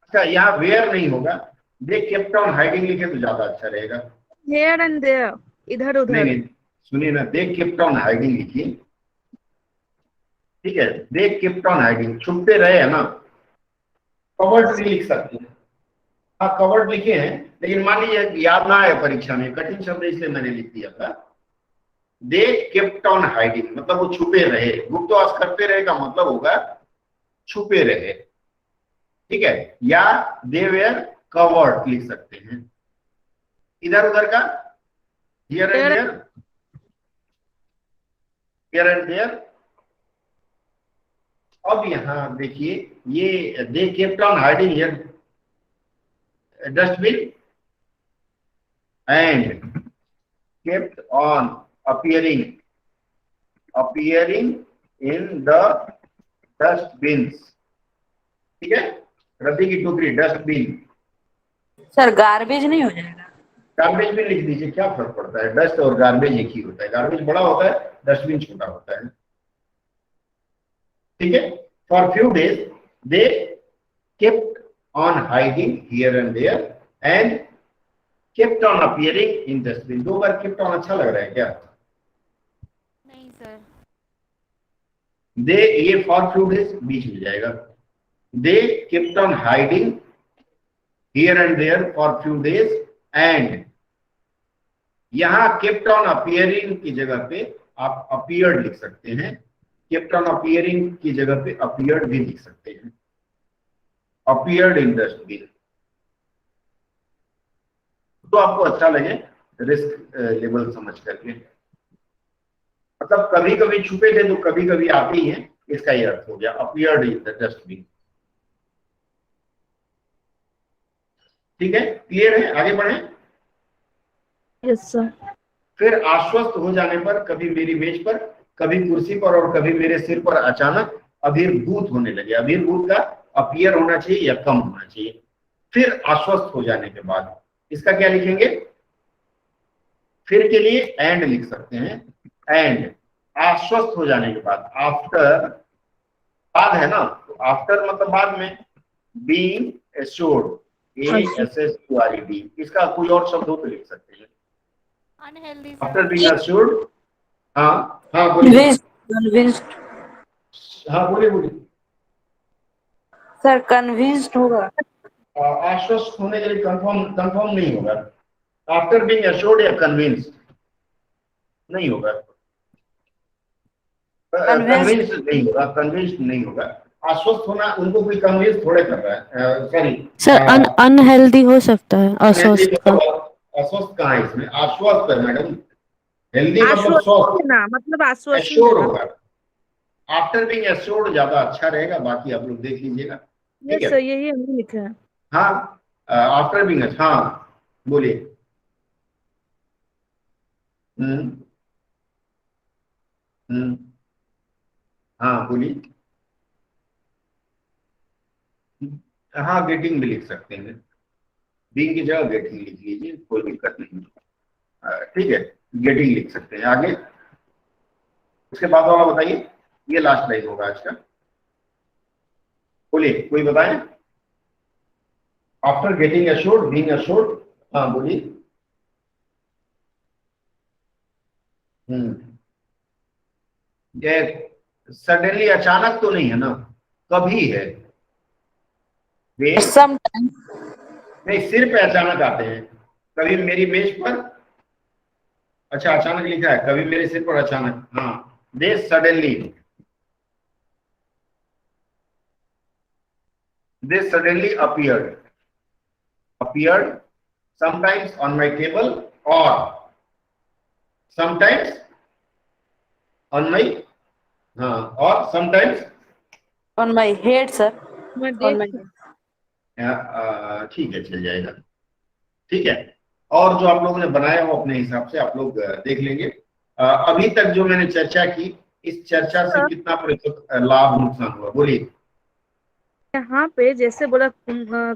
अच्छा, यहाँ वेयर नहीं होगा, दे केप्ट ऑन हाइडिंग लिखे तो ज्यादा अच्छा रहेगा। Here and there, इधर उधर। नहीं, सुनिए ना, दे केप्ट ऑन हाइडिंग लिखिए। ठीक है, दे केप्ट ऑन हाइडिंग, छुपते रहे, है ना। कवर्ड भी लिख सकते हैं, हाँ कवर्ड लिखे हैं, लेकिन मान लीजिए याद ना आए परीक्षा में, कठिन शब्द इसलिए मैंने लिख दिया था। दे केप्ट ऑन हाइडिंग मतलब वो छुपे रहे, गुप्तवास करते रहे का मतलब होगा छुपे रहे। ठीक है, या दे वेयर कवर्ड लिख सकते हैं। इधर उधर का here and there, here and there. अब यहां देखिए, ये they kept on hiding here dustbin and kept on appearing in the dustbins। ठीक है, रद्दी की टोकरी, डस्टबिन। सर गार्बेज नहीं हो जाएगा? गार्बेज भी लिख दीजिए, क्या फर्क पड़ता है? डस्ट और गार्बेज एक ही होता है, गार्बेज बड़ा होता है, डस्टबिन छोटा होता है। ठीक है, for few days they kept on hiding here and there and kept on appearing in dustbin. 2 बार केप्ट ऑन अच्छा लग रहा है क्या? नहीं सर। दे, ये फॉर फ्यू डेज बीच में जाएगा। They kept on hiding here and there for few days and, यहां केप्ट ऑन अपीयरिंग की जगह पे आप अपीयर्ड लिख सकते हैं। केप्ट ऑन अपीयरिंग की जगह पे अपीयर्ड भी लिख सकते हैं, अपीयर्ड इन डस्टबिन, तो आपको अच्छा लगे रिस्क लेवल समझ करके। मतलब कभी कभी छुपे थे तो कभी कभी आते ही हैं, इसका ये अर्थ हो गया अपीयर्ड इन द डस्टबिन। ठीक है, क्लियर है? आगे बढ़े। Yes sir. फिर आश्वस्त हो जाने पर, कभी मेरी मेज पर, कभी कुर्सी पर और कभी मेरे सिर पर अचानक अभिर्भूत होने लगे। अभिर्भूत का अपीयर होना चाहिए या कम होना चाहिए। फिर आश्वस्त हो जाने के बाद इसका क्या लिखेंगे? फिर के लिए एंड लिख सकते हैं, एंड आश्वस्त हो जाने के बाद, आफ्टर, बाद है ना, तो आफ्टर मतलब बाद में, बीइंग एश्योर्ड, ASSURED, इसका कोई और शब्द हो तो लिख सकते हैं। अनहेल्दी। आफ्टर बीइंग एश्योर्ड, हाँ हाँ बोलिए। कन्विंस्ड। हाँ बोलिए बोलिए। सर कन्विंस्ड होगा। आश्वस्त होने के लिए कंफर्म कंफर्म नहीं होगा। आफ्टर बीइंग एश्योर्ड या कन्विंस्ड नहीं होगा। कन्विंस्ड नहीं होगा, कन्विंस्ड नहीं होगा। आश्वस्त होना, उनको कोई कन्विंस थोड़े कर रहा है। सॉरी सर अनहेल्दी हो सकता है अस्वस्थ का। अस्वस्थ कहाँ है इसमें? आश्वस्त है मैडम। हेल्दी मतलब आश्वस्त स्वस्थ, देना मतलब आश्वासन एश्योर देना। होगा। आफ्टर बीइंग एश्योर्ड ज्यादा अच्छा रहेगा, बाकी आप लोग देख लीजिएगा। ठीक यस है, सर, यही हमने लिखा है। हाँ आफ्टर बीइंग, हाँ बोलिए। हम्म हम्म हाँ बोलिए। हाँ गेटिंग भी लिख सकते हैं, बीइंग की जगह गेटिंग लिख लीजिए, कोई दिक्कत नहीं। ठीक है, गेटिंग लिख सकते हैं। आगे उसके बाद वाला बताइए, ये लास्ट लाइन होगा आज का। बोलिए, कोई बताए। After getting assured, being assured, हाँ बोलिए। ये सडनली अचानक तो नहीं है ना, कभी है। वे नहीं, सिर पे अचानक आते हैं। कभी मेरी मेज पर, अच्छा अचानक लिखा है, कभी मेरे सिर पर अचानक। हाँ, they suddenly, they suddenly appeared sometimes on my table or sometimes on my, हाँ, or sometimes on my head sir. मैं ऑन माई देख ठीक है, चल जाएगा। ठीक है, और जो आप लोगों ने बनाया हो अपने हिसाब से आप लोग देख लेंगे। अभी तक जो मैंने चर्चा की, इस चर्चा से कितना प्रतिशत लाभ नुकसान हुआ, बोलिए। यहाँ पे जैसे बोला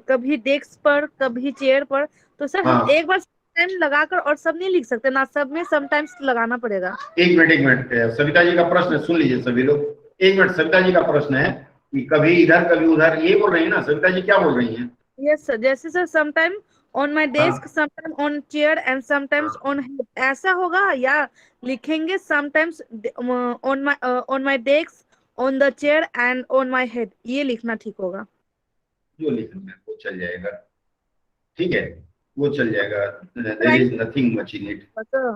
कभी डेस्क पर कभी चेयर पर, तो सर हम हाँ। एक बार टाइम लगाकर और सब नहीं लिख सकते ना, सब में समटाइम्स लगाना पड़ेगा। एक मिनट सविता जी का प्रश्न सुन लीजिए सभी लोग। एक मिनट, सविता जी का प्रश्न है कि कभी इधर कभी उधर, ये बोल रही है ना सविता जी, क्या बोल रही हैं? यस सर, जैसे sir sometime on my desk, sometime on chair and sometimes on head, ऐसा होगा, या लिखेंगे sometimes on my desk, on the chair and on my head, ये लिखना ठीक होगा। जो लिखना है वो चल जाएगा, ठीक है, वो चल जाएगा। There is nothing much in it.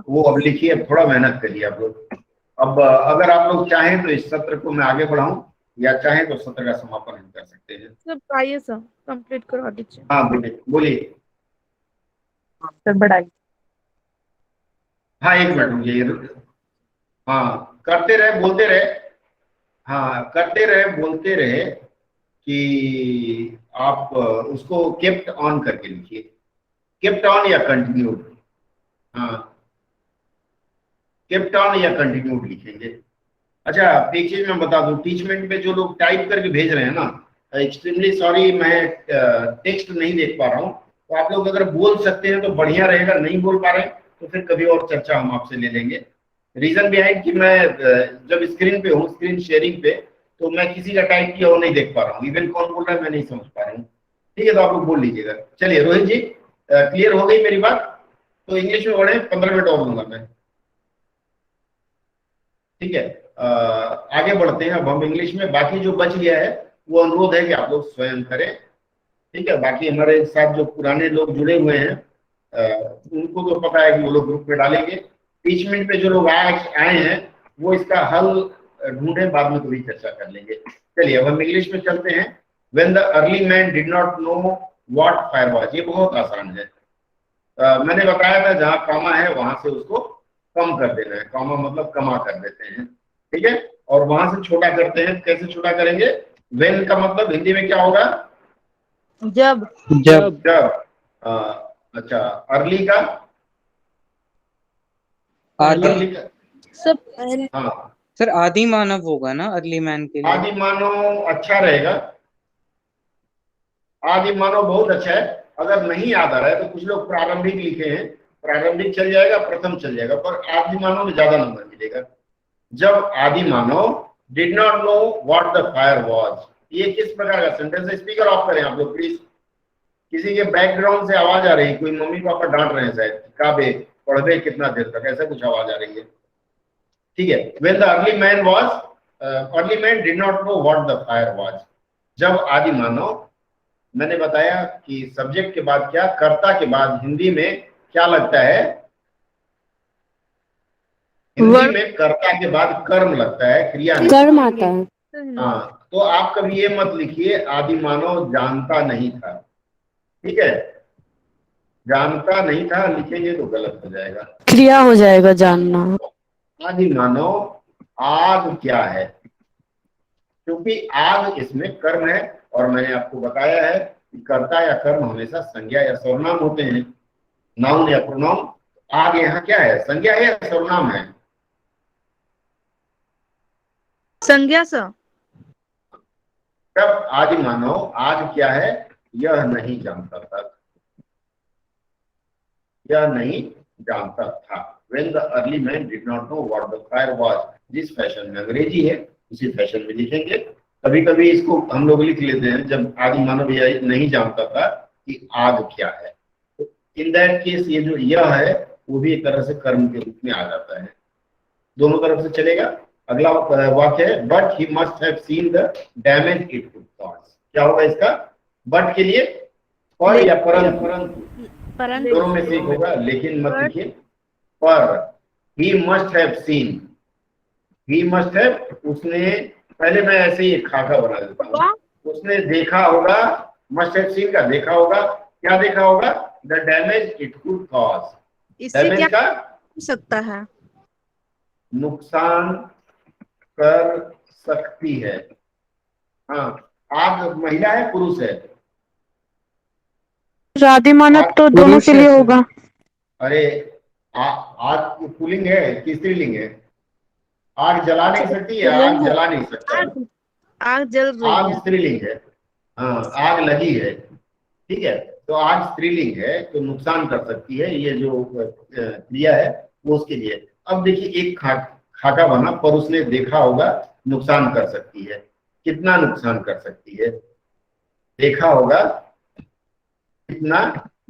वो अब लिखिए, अब थोड़ा मेहनत करिए आप लोग। अब अगर आप लोग चाहें तो इस सत्र को मैं आगे बढ़ाऊं, या चाहें तो सत्र का समापन हम कर सकते हैं। सर आइए सर, कंप्लीट करवा दीजिए। हाँ बोलिए बोलिए। सर बढ़ाइए। हाँ एक मिनट रुकिए। हाँ करते रहे बोलते रहे, हाँ करते रहे बोलते रहे कि आप उसको केप्ट ऑन करके लिखिए, केप्ट ऑन या कंटिन्यूड। हाँ केप्ट ऑन या कंटिन्यूड लिखेंगे। अच्छा एक चीज मैं बता दूं, टीचमेंट में जो लोग टाइप करके भेज रहे हैं ना, एक्सट्रीमली सॉरी, मैं टेक्स्ट नहीं देख पा रहा हूँ, तो आप लोग अगर बोल सकते हैं तो बढ़िया रहेगा, नहीं बोल पा रहे तो फिर कभी और चर्चा हम आपसे ले लेंगे। रीजन भी है कि मैं जब स्क्रीन पे हूँ, स्क्रीन शेयरिंग पे, तो मैं किसी का टाइप किया वो नहीं देख पा रहा हूँ, इवन कौन बोल रहा है मैं नहीं समझ पा रहा हूँ। ठीक है, तो आप लोग बोल लीजिएगा। चलिए रोहित जी, क्लियर हो गई मेरी बात? तो इंग्लिश में बढ़े, 15 मिनट और दूंगा मैं। ठीक है, आगे बढ़ते हैं अब हम इंग्लिश में। बाकी जो बच गया है वो अनुरोध है कि आप लोग स्वयं करें। ठीक है, बाकी हमारे साथ जो पुराने लोग जुड़े हुए हैं उनको तो पता है कि वो लोग ग्रुप में डालेंगे। टीचमेंट पे जो लोग आए हैं वो इसका हल ढूंढे, बाद में कभी चर्चा कर लेंगे। चलिए अब हम इंग्लिश में चलते हैं। When the early man did not know what fire was, ये बहुत आसान है। मैंने बताया था जहां कॉमा है वहां से उसको कम कर देना है, कॉमा मतलब कमा कर देते हैं। ठीक है, और वहां से छोटा करते हैं। कैसे छोटा करेंगे? व्हेन का मतलब हिंदी में क्या होगा? जब। जब। अच्छा, अर्ली का? आदि। अर्ली का सब हाँ सर आदि मानव होगा ना अर्ली मैन के लिए? आदि मानव अच्छा रहेगा, आदि मानव बहुत अच्छा है। अगर नहीं याद आ रहा है तो कुछ लोग प्रारंभिक लिखे हैं, प्रारंभिक चल जाएगा, प्रथम चल जाएगा, पर आदि मानव में ज्यादा नंबर मिलेगा। जब आदि मानव did not know what the fire was, ये किस प्रकार का सेंटेंस है? स्पीकर ऑफ करें आप लोग प्लीज। किसी के बैकग्राउंड से आवाज आ रही है, कोई मम्मी पापा डांट रहे हैं शायद, काबे पढ़ गए कितना देर तक, ऐसा कुछ आवाज आ रही है। ठीक है। when the early man did not know what the fire was, जब आदि मानव, मैंने बताया कि सब्जेक्ट के बाद क्या, कर्ता के बाद हिंदी में क्या लगता है, हिंदी में कर्ता के बाद कर्म लगता है, क्रिया नहीं। कर्म आता है। हाँ, तो आप कभी ये मत लिखिए आदि मानव जानता नहीं था, ठीक है, जानता नहीं था लिखेंगे तो गलत हो जाएगा, क्रिया हो जाएगा जानना। आदि मानव आग क्या है, क्योंकि आग इसमें कर्म है, और मैंने आपको बताया है कि कर्ता या कर्म हमेशा संज्ञा या सर्वनाम होते हैं, नाउन या प्रोनाउन। आग यहाँ क्या है, संज्ञा है या सर्वनाम है? संज्ञा सर। तब आदि मानव आग क्या है यह नहीं जानता था, यह नहीं जानता था। When the early man did not know what the fire was, जिस फैशन में अंग्रेजी है उसी फैशन में लिखेंगे। कभी कभी इसको हम लोग लिख लेते हैं जब आदि मानव यह नहीं जानता था कि आग क्या है, तो इन दैट केस ये जो यह है वो भी एक तरह से कर्म के रूप में आ जाता है, दोनों तरफ से चलेगा। अगला वाक्य है but he must have seen the damage it could cause. क्या होगा इसका, बट के लिए पर या परंतु, दोनों में से एक होगा, लेकिन मत लिखिए पर। He must have seen, he must have, उसने, पहले मैं ऐसे ही एक खाका बना देता हूँ, उसने देखा होगा, मस्ट हैव सीन का देखा होगा, क्या देखा होगा, the damage it could cause. इससे डैमेज क्या का हो सकता है, नुकसान कर सकती है। हाँ, आग महिला है पुरुष है? आदि मानव तो दोनों के लिए होगा। अरे आग पुल्लिंग है कि स्त्रीलिंग है? आग जला नहीं सकती है, आग जला नहीं सकता, आग जल रही आग है। स्त्रीलिंग है। हाँ, आग लगी है, ठीक है, तो आग स्त्रीलिंग है तो नुकसान कर सकती है, ये जो क्रिया है वो उसके लिए। अब देखिए एक खाका बना, पर उसने देखा होगा नुकसान कर सकती है, कितना नुकसान कर सकती है, देखा होगा कितना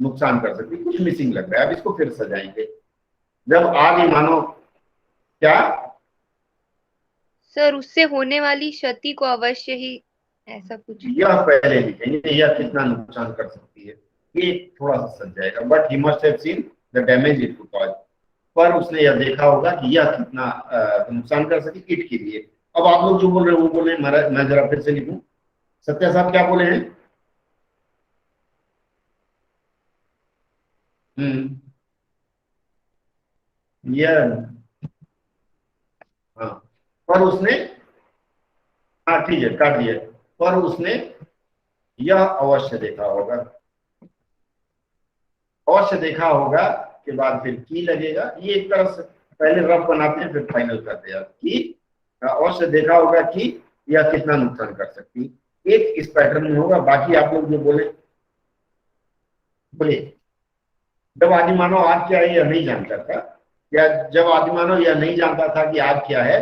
नुकसान कर सकती है, कुछ मिसिंग लग रहा है, अब इसको फिर सजाएंगे। जब आदि मानो क्या सर, उससे होने वाली क्षति को अवश्य ही ऐसा कुछ, यह पहले लिखेंगे, यह कितना नुकसान कर सकती है, ये थोड़ा सा सज जाएगा। But he must have seen the damage it could cause, पर उसने यह देखा होगा कि यह कितना नुकसान कर सके इट के लिए। अब आप लोग जो बोल रहे हैं वो बोले, मैं जरा फिर से लिखूं। सत्या साहब क्या बोले हैं? यह, हाँ, पर उसने, हाँ ठीक है काट दिया, पर उसने यह अवश्य देखा होगा, अवश्य देखा होगा के बाद फिर की लगेगा, ये एक तरह से पहले रफ बनाते हैं फिर फाइनल करते हैं कि अवश्य देखा होगा कि यह कितना नुकसान कर सकती, एक इस पैटर्न में होगा। बाकी आप लोग जो बोले जब आदि मानव आग क्या है यह नहीं जानता था, या जब आदि मानव यह नहीं जानता था कि आग क्या है,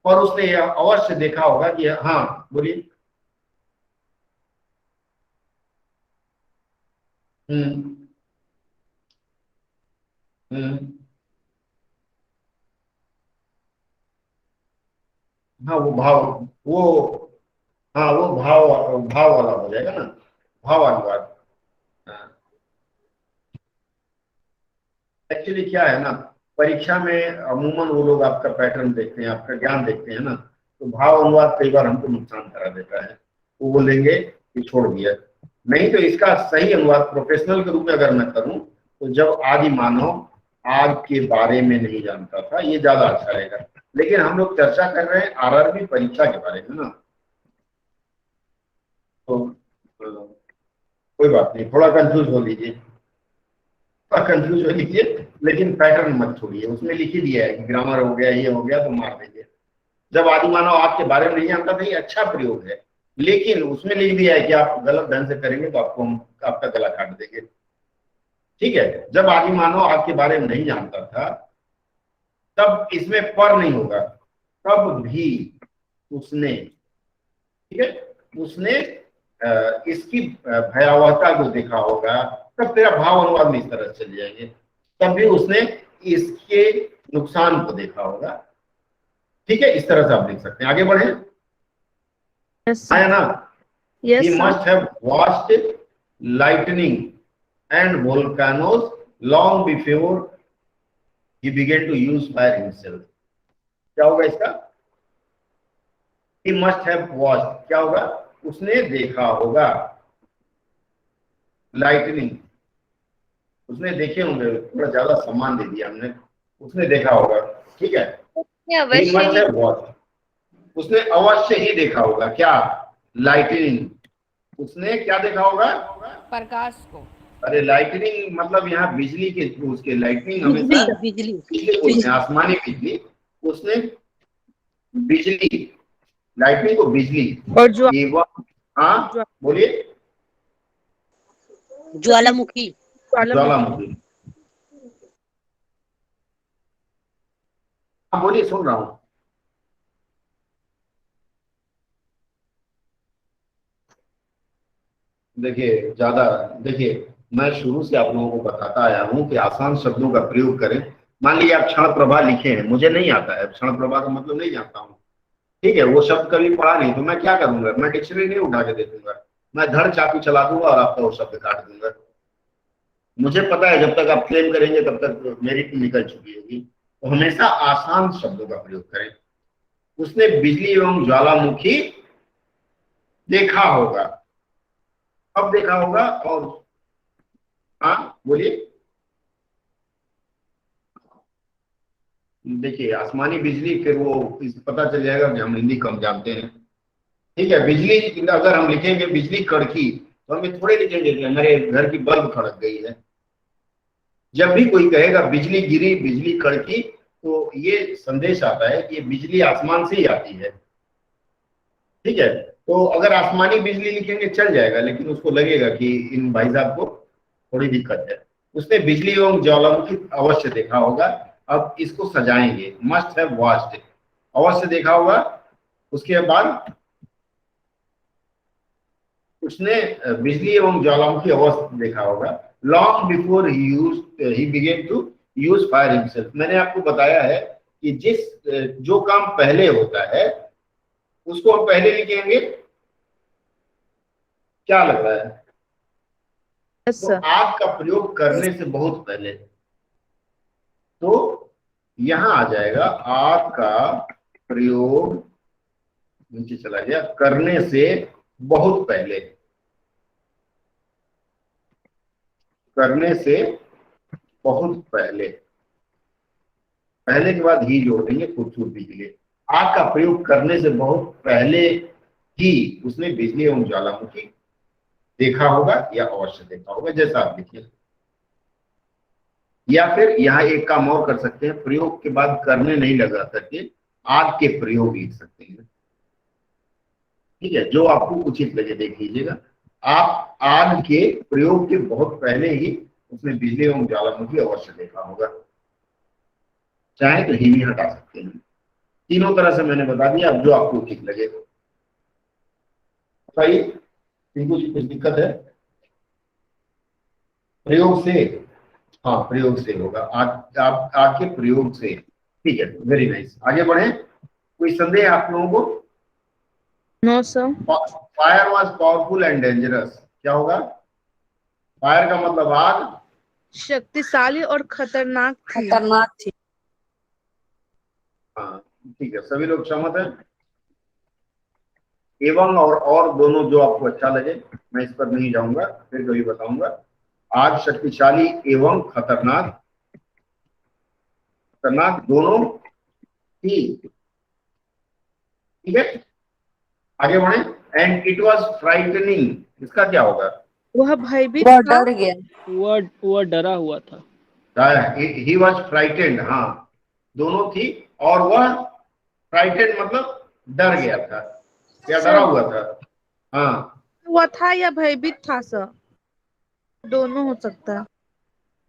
पर उसने यह अवश्य देखा होगा कि, हाँ बोलिए। हाँ वो भाव, वो हाँ वो भाव वाला हो जाएगा ना, भाव अनुवाद। एक्चुअली क्या है ना, परीक्षा में अमूमन वो लोग आपका पैटर्न देखते हैं, आपका ज्ञान देखते हैं ना, तो भाव अनुवाद कई बार हमको नुकसान करा देता है, वो बोलेंगे कि छोड़ दिया। नहीं तो इसका सही अनुवाद प्रोफेशनल के रूप में अगर मैं करूं तो जब आदि मानव आग के बारे में नहीं जानता था, ये ज्यादा अच्छा रहेगा। लेकिन हम लोग चर्चा कर रहे हैं आरआरबी परीक्षा के बारे में ना, तो कोई बात नहीं, थोड़ा कंफ्यूज हो लीजिए, कंफ्यूज हो लीजिए, लेकिन पैटर्न मत छोड़िए। उसमें लिख ही दिया है कि ग्रामर हो गया, ये हो गया तो मार देंगे। जब आदि मानव आपके बारे में नहीं जानता था, ये अच्छा प्रयोग है, लेकिन उसमें लिख दिया है कि आप गलत ढंग से करेंगे तो आपको हम आपका गला काट देंगे, ठीक है। जब आदि मानव आपके बारे में नहीं जानता था तब इसमें पर नहीं होगा, तब भी उसने, ठीक है, उसने इसकी भयावहता को देखा होगा, तब तेरा भाव अनुवाद में इस तरह चल जाएंगे। तब भी उसने इसके नुकसान को देखा होगा। ठीक है, इस तरह से आप लिख सकते हैं। आगे बढ़े। यस आया सर। ना। Yes He sir. must have watched lightning and volcanoes long before he began to use fire himself. क्या होगा इसका? He must have watched, क्या होगा? उसने देखा होगा। लाइटनिंग, उसने देखे होंगे, थोड़ा ज्यादा सम्मान दे दिया हमने। उसने देखा होगा, ठीक है। ये He अवश्य must ही have watched, उसने अवश्य ही देखा होगा। क्या? लाइटनिंग। उसने क्या देखा होगा? प्रकाश को। अरे लाइटनिंग मतलब यहाँ बिजली के, उसके लाइटनिंग हमेशा बिजली बिजली बोलते हैं, आसमानी बिजली। उसने बिजली, लाइटनिंग को बिजली और जो एवं, हाँ बोलिए। ज्वालामुखी ज्वालामुखी, हाँ बोलिए, सुन रहा हूँ। देखिए ज्यादा, देखिए मैं शुरू से आप लोगों को बताता आया हूँ कि आसान शब्दों का प्रयोग करें। मान लीजिए आप क्षण प्रभा लिखे हैं, मुझे नहीं आता है, क्षण प्रभा का मतलब नहीं जानता हूँ, ठीक है, वो शब्द कभी पढ़ा नहीं, तो मैं क्या करूंगा? मैं डिक्शनरी नहीं उठा के दे दूंगा, मैं धड़ चाकू चला दूंगा और आपका वो शब्द काट दूंगा। मुझे पता है जब तक आप क्लेम करेंगे तब तक मेरी निकल चुकी होगी। तो हमेशा आसान शब्दों का प्रयोग करें। उसने बिजली एवं ज्वालामुखी देखा होगा। कब देखा होगा? और हाँ बोलिए। देखिए आसमानी बिजली, फिर वो पता चल जाएगा कि हम हिंदी कम जानते हैं। ठीक है, बिजली अगर हम लिखेंगे बिजली कड़की, तो हम थोड़े लिखेंगे कि हमारे घर की बल्ब खड़क गई है। जब भी कोई कहेगा बिजली गिरी, बिजली कड़की, तो ये संदेश आता है कि ये बिजली आसमान से ही आती है। ठीक है, तो अगर आसमानी बिजली लिखेंगे चल जाएगा, लेकिन उसको लगेगा कि इन भाई साहब को थोड़ी दिक्कत है। उसने बिजली एवं ज्वालामुखी अवश्य देखा होगा। अब इसको सजाएंगे, मस्ट हैव वॉच्ड, अवश्य देखा होगा। उसके बाद उसने बिजली एवं ज्वालामुखी अवश्य देखा होगा। Long before he began to use fire himself. मैंने आपको बताया है कि जो काम पहले होता है उसको हम पहले लिखेंगे। क्या लग रहा है? यस तो सर। आग का प्रयोग करने से बहुत पहले, तो यहां आ जाएगा आग का प्रयोग, नीचे चला गया, करने से बहुत पहले, करने से बहुत पहले, पहले के बाद ही जोड़ देंगे खूबसूरती के लिए। आग का प्रयोग करने से बहुत पहले ही उसने बिजली एवं ज्वालामुखी देखा होगा या अवश्य देखा होगा, जैसा आप लिखिए। या फिर यहाँ एक काम और कर सकते हैं, प्रयोग के बाद करने नहीं लगा करके आग के प्रयोग लिख सकते हैं। ठीक है, जो आपको उचित लगे देख लीजिएगा। आप आग के प्रयोग के बहुत पहले ही उसने बिजली एवं ज्वालामुखी अवश्य देखा होगा। चाहे तो ही भी हटा सकते हैं। तीनों तरह से मैंने बता दिया, अब जो आपको ठीक लगे बताइए। कुछ दिक्कत है? प्रयोग से, हाँ प्रयोग से होगा, आग के प्रयोग से। ठीक है, वेरी नाइस। आगे बढ़े। कोई संदेह आप लोगों को? No sir. Fire was powerful and dangerous. क्या होगा? फायर का मतलब आग, शक्तिशाली और खतरनाक थी। खतरनाक थी। हाँ ठीक है, सभी लोग सहमत हैं? एवं और दोनों जो आपको अच्छा लगे, मैं इस पर नहीं जाऊंगा, फिर कभी बताऊंगा। आग शक्तिशाली एवं खतरनाक, खतरनाक दोनों थी। ठीक है, आगे बढ़े। एंड इट वॉज फ्राइटनिंग, इसका क्या होगा? वह भयभीत वो था। डर गया। वो डरा हुआ था। ही वॉज फ्राइटेंड, हाँ दोनों थी। और वह फ्राइटेंड मतलब डर गया था या डरा हुआ था? हाँ, हुआ था या भयभीत था सर, दोनों हो सकता है।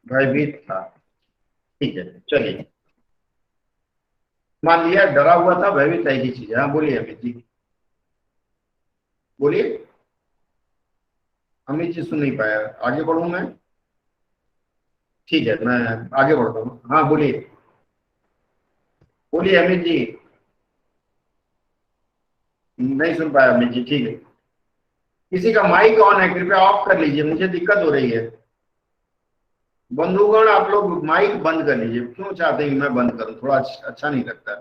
भयभीत था। ठीक है, चलिए मान लिया डरा हुआ था, भयभीत एक ही चीज है। हाँ बोलिए अमित जी, बोलिए। अमित जी सुन नहीं पाया, आगे बढ़ूं मैं? ठीक है, मैं आगे बढ़ता हूँ। हाँ बोलिए। बोलिए अमित जी। नहीं सुन पाया अमित जी, ठीक है। किसी का माइक ऑन है, कृपया ऑफ कर लीजिए, मुझे दिक्कत हो रही है। बंधुगण आप लोग माइक बंद कर लीजिए, क्यों चाहते हैं कि मैं बंद करूं, थोड़ा अच्छा नहीं लगता।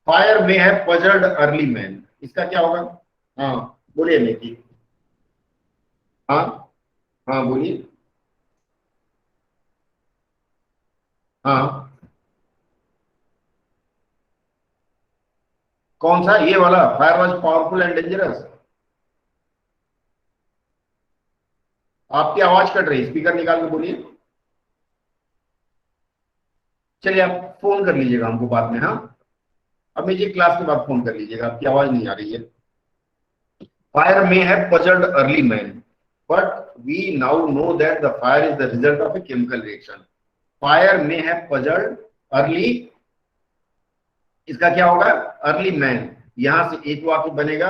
फायर में है पजल्ड अर्ली मैन, इसका क्या होगा? हाँ बोलिए अमित जी। हाँ हाँ बोलिए। हाँ कौन सा? ये वाला fire was powerful and dangerous. आपकी आवाज कट रही है, स्पीकर निकाल के बोलिए। चलिए आप फोन कर लीजिएगा हमको बाद में। हाँ अमित जी क्लास के बाद फोन कर लीजिएगा, आपकी आवाज नहीं आ रही है। Fire may have puzzled early man, but we now know that the fire is the result of a chemical reaction. Fire may have puzzled early, इसका क्या होगा? अर्ली मैन, यहां से एक वाक्य बनेगा,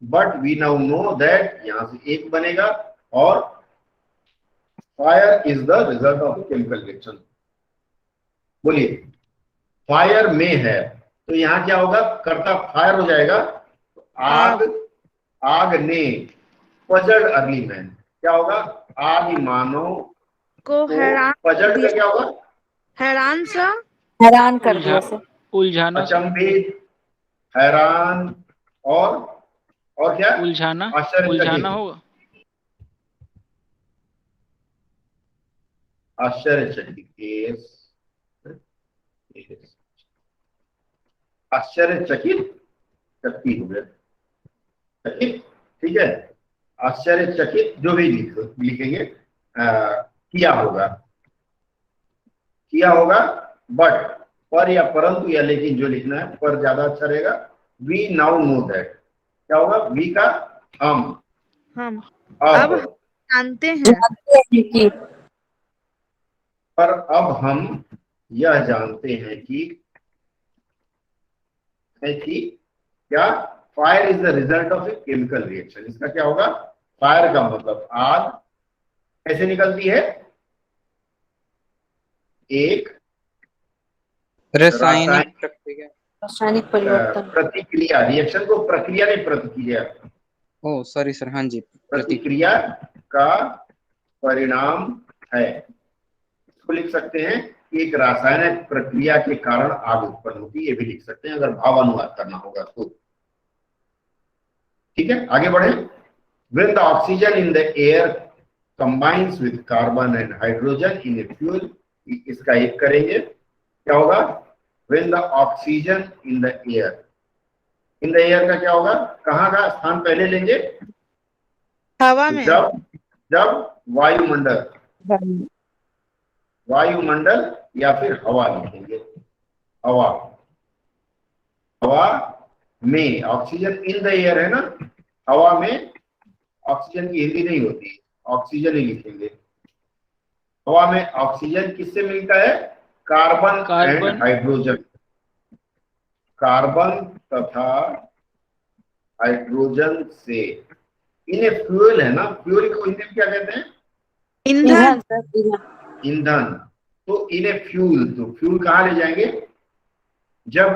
but we now know that, यहां से एक बनेगा, और fire is the result of chemical reaction. बोलिए फायर में है, तो यहां क्या होगा? कर्ता फायर हो जाएगा, तो आग ने पजल्ड अर्ली मैन, क्या होगा? आदि मानव को हैरान पजल्ड का क्या होगा? हैरान सा हैरान कर दिया सर। उलझाना सर। अचंभित, हैरान, और क्या? उलझाना आश्चर्यचकित। होगा। आश्चर्यचकित, आश्चर्यचकित, चकित हो गया, चकित, ठीक है। आश्चर्यचकित जो भी लिखेंगे, किया होगा, बट पर या परंतु या लेकिन जो लिखना है, पर ज्यादा अच्छा रहेगा। वी नाउ नो दैट, क्या होगा? वी का हम अब जानते हैं, पर अब हम यह जानते हैं कि क्या? Fire is the result of a chemical reaction. इसका क्या होगा? फायर का मतलब आग कैसे निकलती है? एक रासायनिक परिवर्तन, प्रतिक्रिया, रिएक्शन को प्रक्रिया नहीं, प्रतिक्रिया, ओ सॉरी सर, हाँ जी, प्रतिक्रिया का परिणाम है। इसको लिख सकते हैं कि एक रासायनिक प्रक्रिया के कारण आग उत्पन्न होती है, ये भी लिख सकते हैं अगर भावानुवाद करना होगा तो। ठीक है, आगे बढ़े। When the oxygen in the air combines with carbon and hydrogen in a fuel, इसका एक करेंगे, क्या होगा? When the oxygen in the air का क्या होगा? कहाँ का स्थान पहले लेंगे? हवा में। जब वायुमंडल या फिर हवा लिखेंगे। हवा में, ऑक्सीजन इन द एयर है ना, हवा में ऑक्सीजन की हिंदी नहीं होती, ऑक्सीजन ही लिखेंगे। हवा में ऑक्सीजन किससे मिलता है? Carbon and hydrogen. कार्बन तथा हाइड्रोजन से। इन्हें फ्यूल है ना, फ्यूल को हिंदी में क्या कहते हैं? ईंधन। तो इन्हें फ्यूल, तो फ्यूल कहाँ ले जाएंगे? जब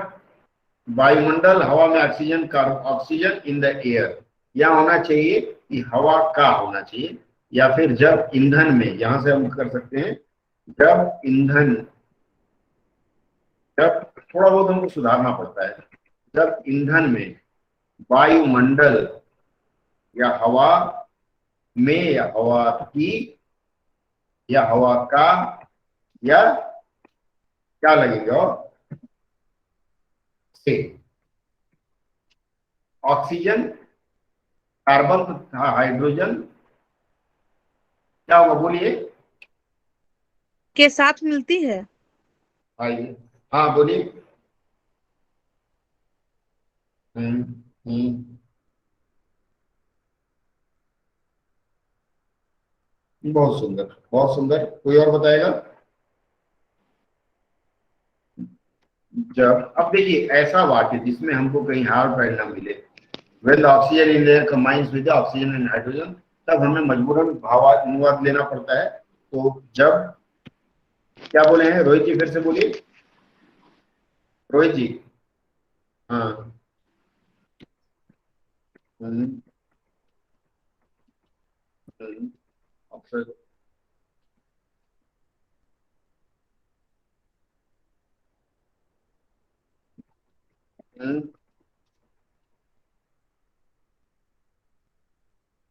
वायुमंडल, हवा में ऑक्सीजन इन द एयर, यह होना चाहिए कि हवा का होना चाहिए, या फिर जब ईंधन में, यहां से हम कर सकते हैं जब थोड़ा बहुत हमको सुधारना पड़ता है, जब ईंधन में वायुमंडल या हवा में या हवा की या हवा का या क्या लगेगा? और से ऑक्सीजन, कार्बन तथा हाइड्रोजन क्या होगा? बोलिए। के साथ मिलती है। आइए, हाँ बोलिए। बहुत सुंदर, बहुत सुंदर। कोई और बताएगा? जब, अब देखिए ऐसा वाक्य जिसमें हमको कहीं हार्ड पैड ना मिले, when the oxygen in the air combines with the oxygen and hydrogen, तब हमें मजबूरन भावानुवाद लेना पड़ता है। तो जब, क्या बोले हैं रोहित जी, फिर से बोलिए। रोहित जी। हाँ। हम्म, अक्सर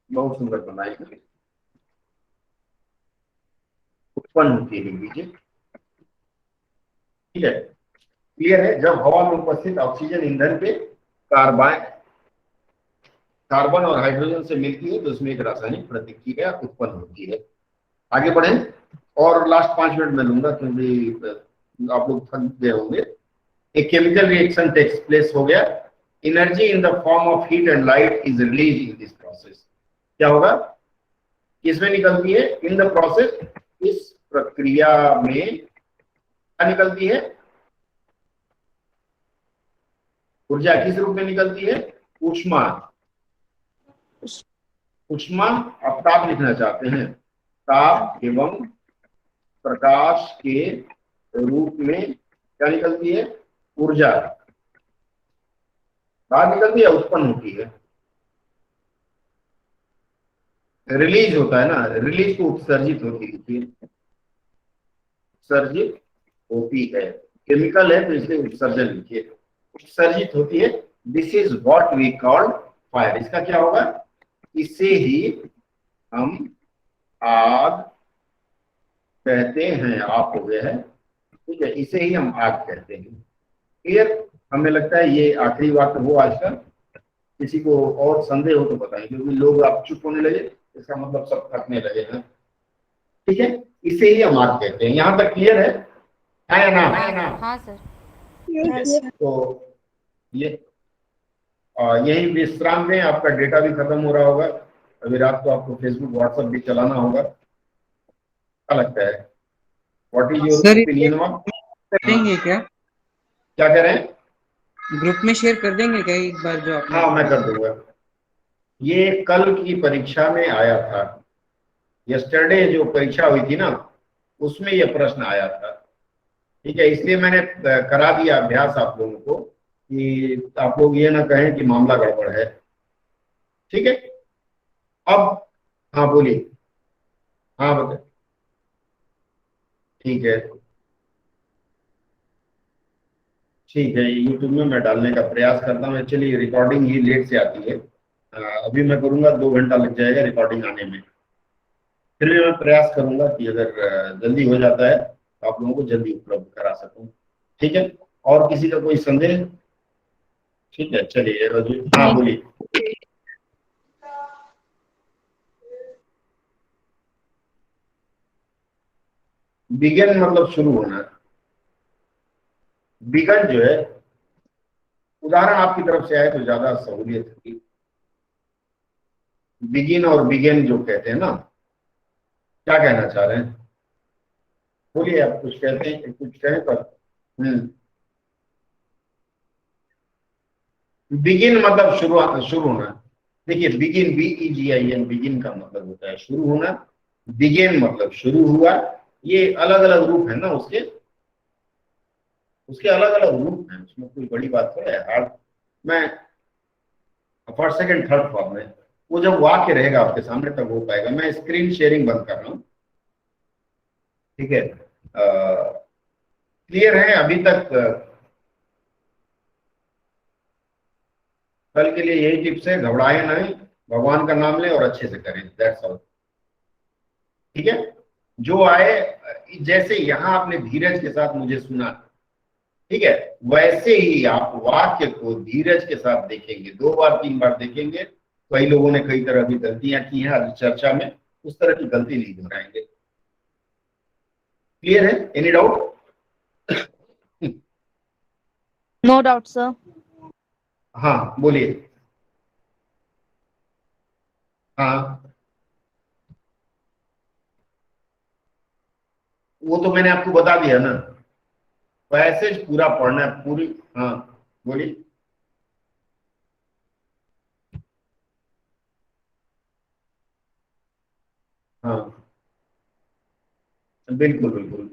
बहुत सुंदर बनाई गई, उत्पन्न होती है लीजिए। ठीक है, क्लियर है। जब हवा में उपस्थित ऑक्सीजन ईंधन पे कार्बन कार्बन और हाइड्रोजन से मिलती है तो उसमें एक रासायनिक प्रतिक्रिया उत्पन्न होती है। आगे बढ़े, और लास्ट 5 मिनट में लूंगा क्योंकि आप लोग थक गए होंगे। एक केमिकल रिएक्शन टेक्स प्लेस हो गया, energy in the form of heat and light is release in this process. क्या होगा, किसमें निकलती है, इन द प्रोसेस, इस प्रक्रिया में क्या निकलती है, ऊर्जा किस रूप में निकलती है, ऊष्मा। ऊष्मा, आप ताप लिखना चाहते हैं, ताप एवं प्रकाश के रूप में क्या निकलती है, ऊर्जा बाहर निकलती है, उत्पन्न होती है। रिलीज होता है ना, रिलीज को उत्सर्जित होती है, उत्सर्जित होती है, केमिकल है तो इसलिए उत्सर्जन लिखिए, उत्सर्जित होती है। This is what we call fire. इसका क्या होगा, इसे ही हम आग कहते हैं। आप हो गया है, ठीक है, इसे ही हम आग कहते हैं। क्लियर, हमें लगता है ये आखिरी बात हो आज का। किसी को और संदेह हो तो बताएं, क्योंकि लोग आप चुप होने लगे, इसका मतलब सब थकने लगे हैं। ठीक है, इसे ही हम आग कहते हैं। यहाँ तक क्लियर है या ना? हाँ सर। तो ये यही विश्राम में, आपका डेटा भी खत्म हो रहा होगा, अभी रात को आपको फेसबुक व्हाट्सएप भी चलाना होगा। क्या लगता है, what is your sir opinion on? कर देंगे क्या, क्या कह रहे हैं? ग्रुप में शेयर कर देंगे क्या एक बार जो आपने? हाँ, मैं कर दूंगा। ये कल की परीक्षा में आया था, यस्टरडे जो परीक्षा हुई थी ना, उसमें यह प्रश्न आया था। ठीक है, इसलिए मैंने करा दिया अभ्यास आप लोगों को, कि आप लोग ये ना कहें कि मामला गड़बड़ है। ठीक है, अब हाँ बोलिए। हाँ बताए। ठीक है, ठीक है, यूट्यूब में मैं डालने का प्रयास करता हूँ। एक्चुअली रिकॉर्डिंग ही लेट से आती है, अभी मैं करूँगा 2 घंटा लग जाएगा रिकॉर्डिंग आने में। फिर भी मैं प्रयास करूंगा कि अगर जल्दी हो जाता है तो आप लोगों को जल्दी उपलब्ध करा सकूं। ठीक है, और किसी का कोई संदेह? ठीक है, चलिए रजू, हाँ बोलिए। बिगन मतलब शुरू होना। बिगन जो है, उदाहरण आपकी तरफ से आए तो ज्यादा सहूलियत होगी। बिगिन और बिगेन जो कहते हैं ना, क्या कहना चाह रहे हैं, बोलिए। आप कुछ कहते हैं, कुछ कहें पर। बिगिन मतलब शुरू होना। देखिए, बिगिन, BEGIN, बिगिन का मतलब होता है शुरू होना। बिगेन मतलब शुरू हुआ। ये अलग अलग रूप है ना उसके, उसके अलग अलग रूप हैं, उसमें कोई बड़ी बात तो है हार्ड। मैं फर्स्ट सेकंड थर्ड फॉर्म में, वो जब वाक्य रहेगा आपके सामने तब हो पाएगा। मैं स्क्रीन शेयरिंग बंद कर रहा हूँ। ठीक है, क्लियर है अभी तक? कल के लिए यही टिप्स है, घबराए नहीं, भगवान का नाम लें और अच्छे से करें, दैट्स ऑल। ठीक है, जो आए, जैसे यहां आपने धीरज के साथ मुझे सुना, ठीक है, वैसे ही आप वाक्य को धीरज के साथ देखेंगे, 2 बार 3 बार देखेंगे। कई लोगों ने कई तरह की गलतियां की हैं आज चर्चा में, उस तरह की गलती नहीं दोहराएंगे। क्लियर है, any doubt? No doubt sir. हाँ बोलिए। हाँ, वो तो मैंने आपको बता दिया ना, पैसेज पूरा पढ़ना है, पूरी। हाँ बोलिए। हाँ बिल्कुल बिल्कुल,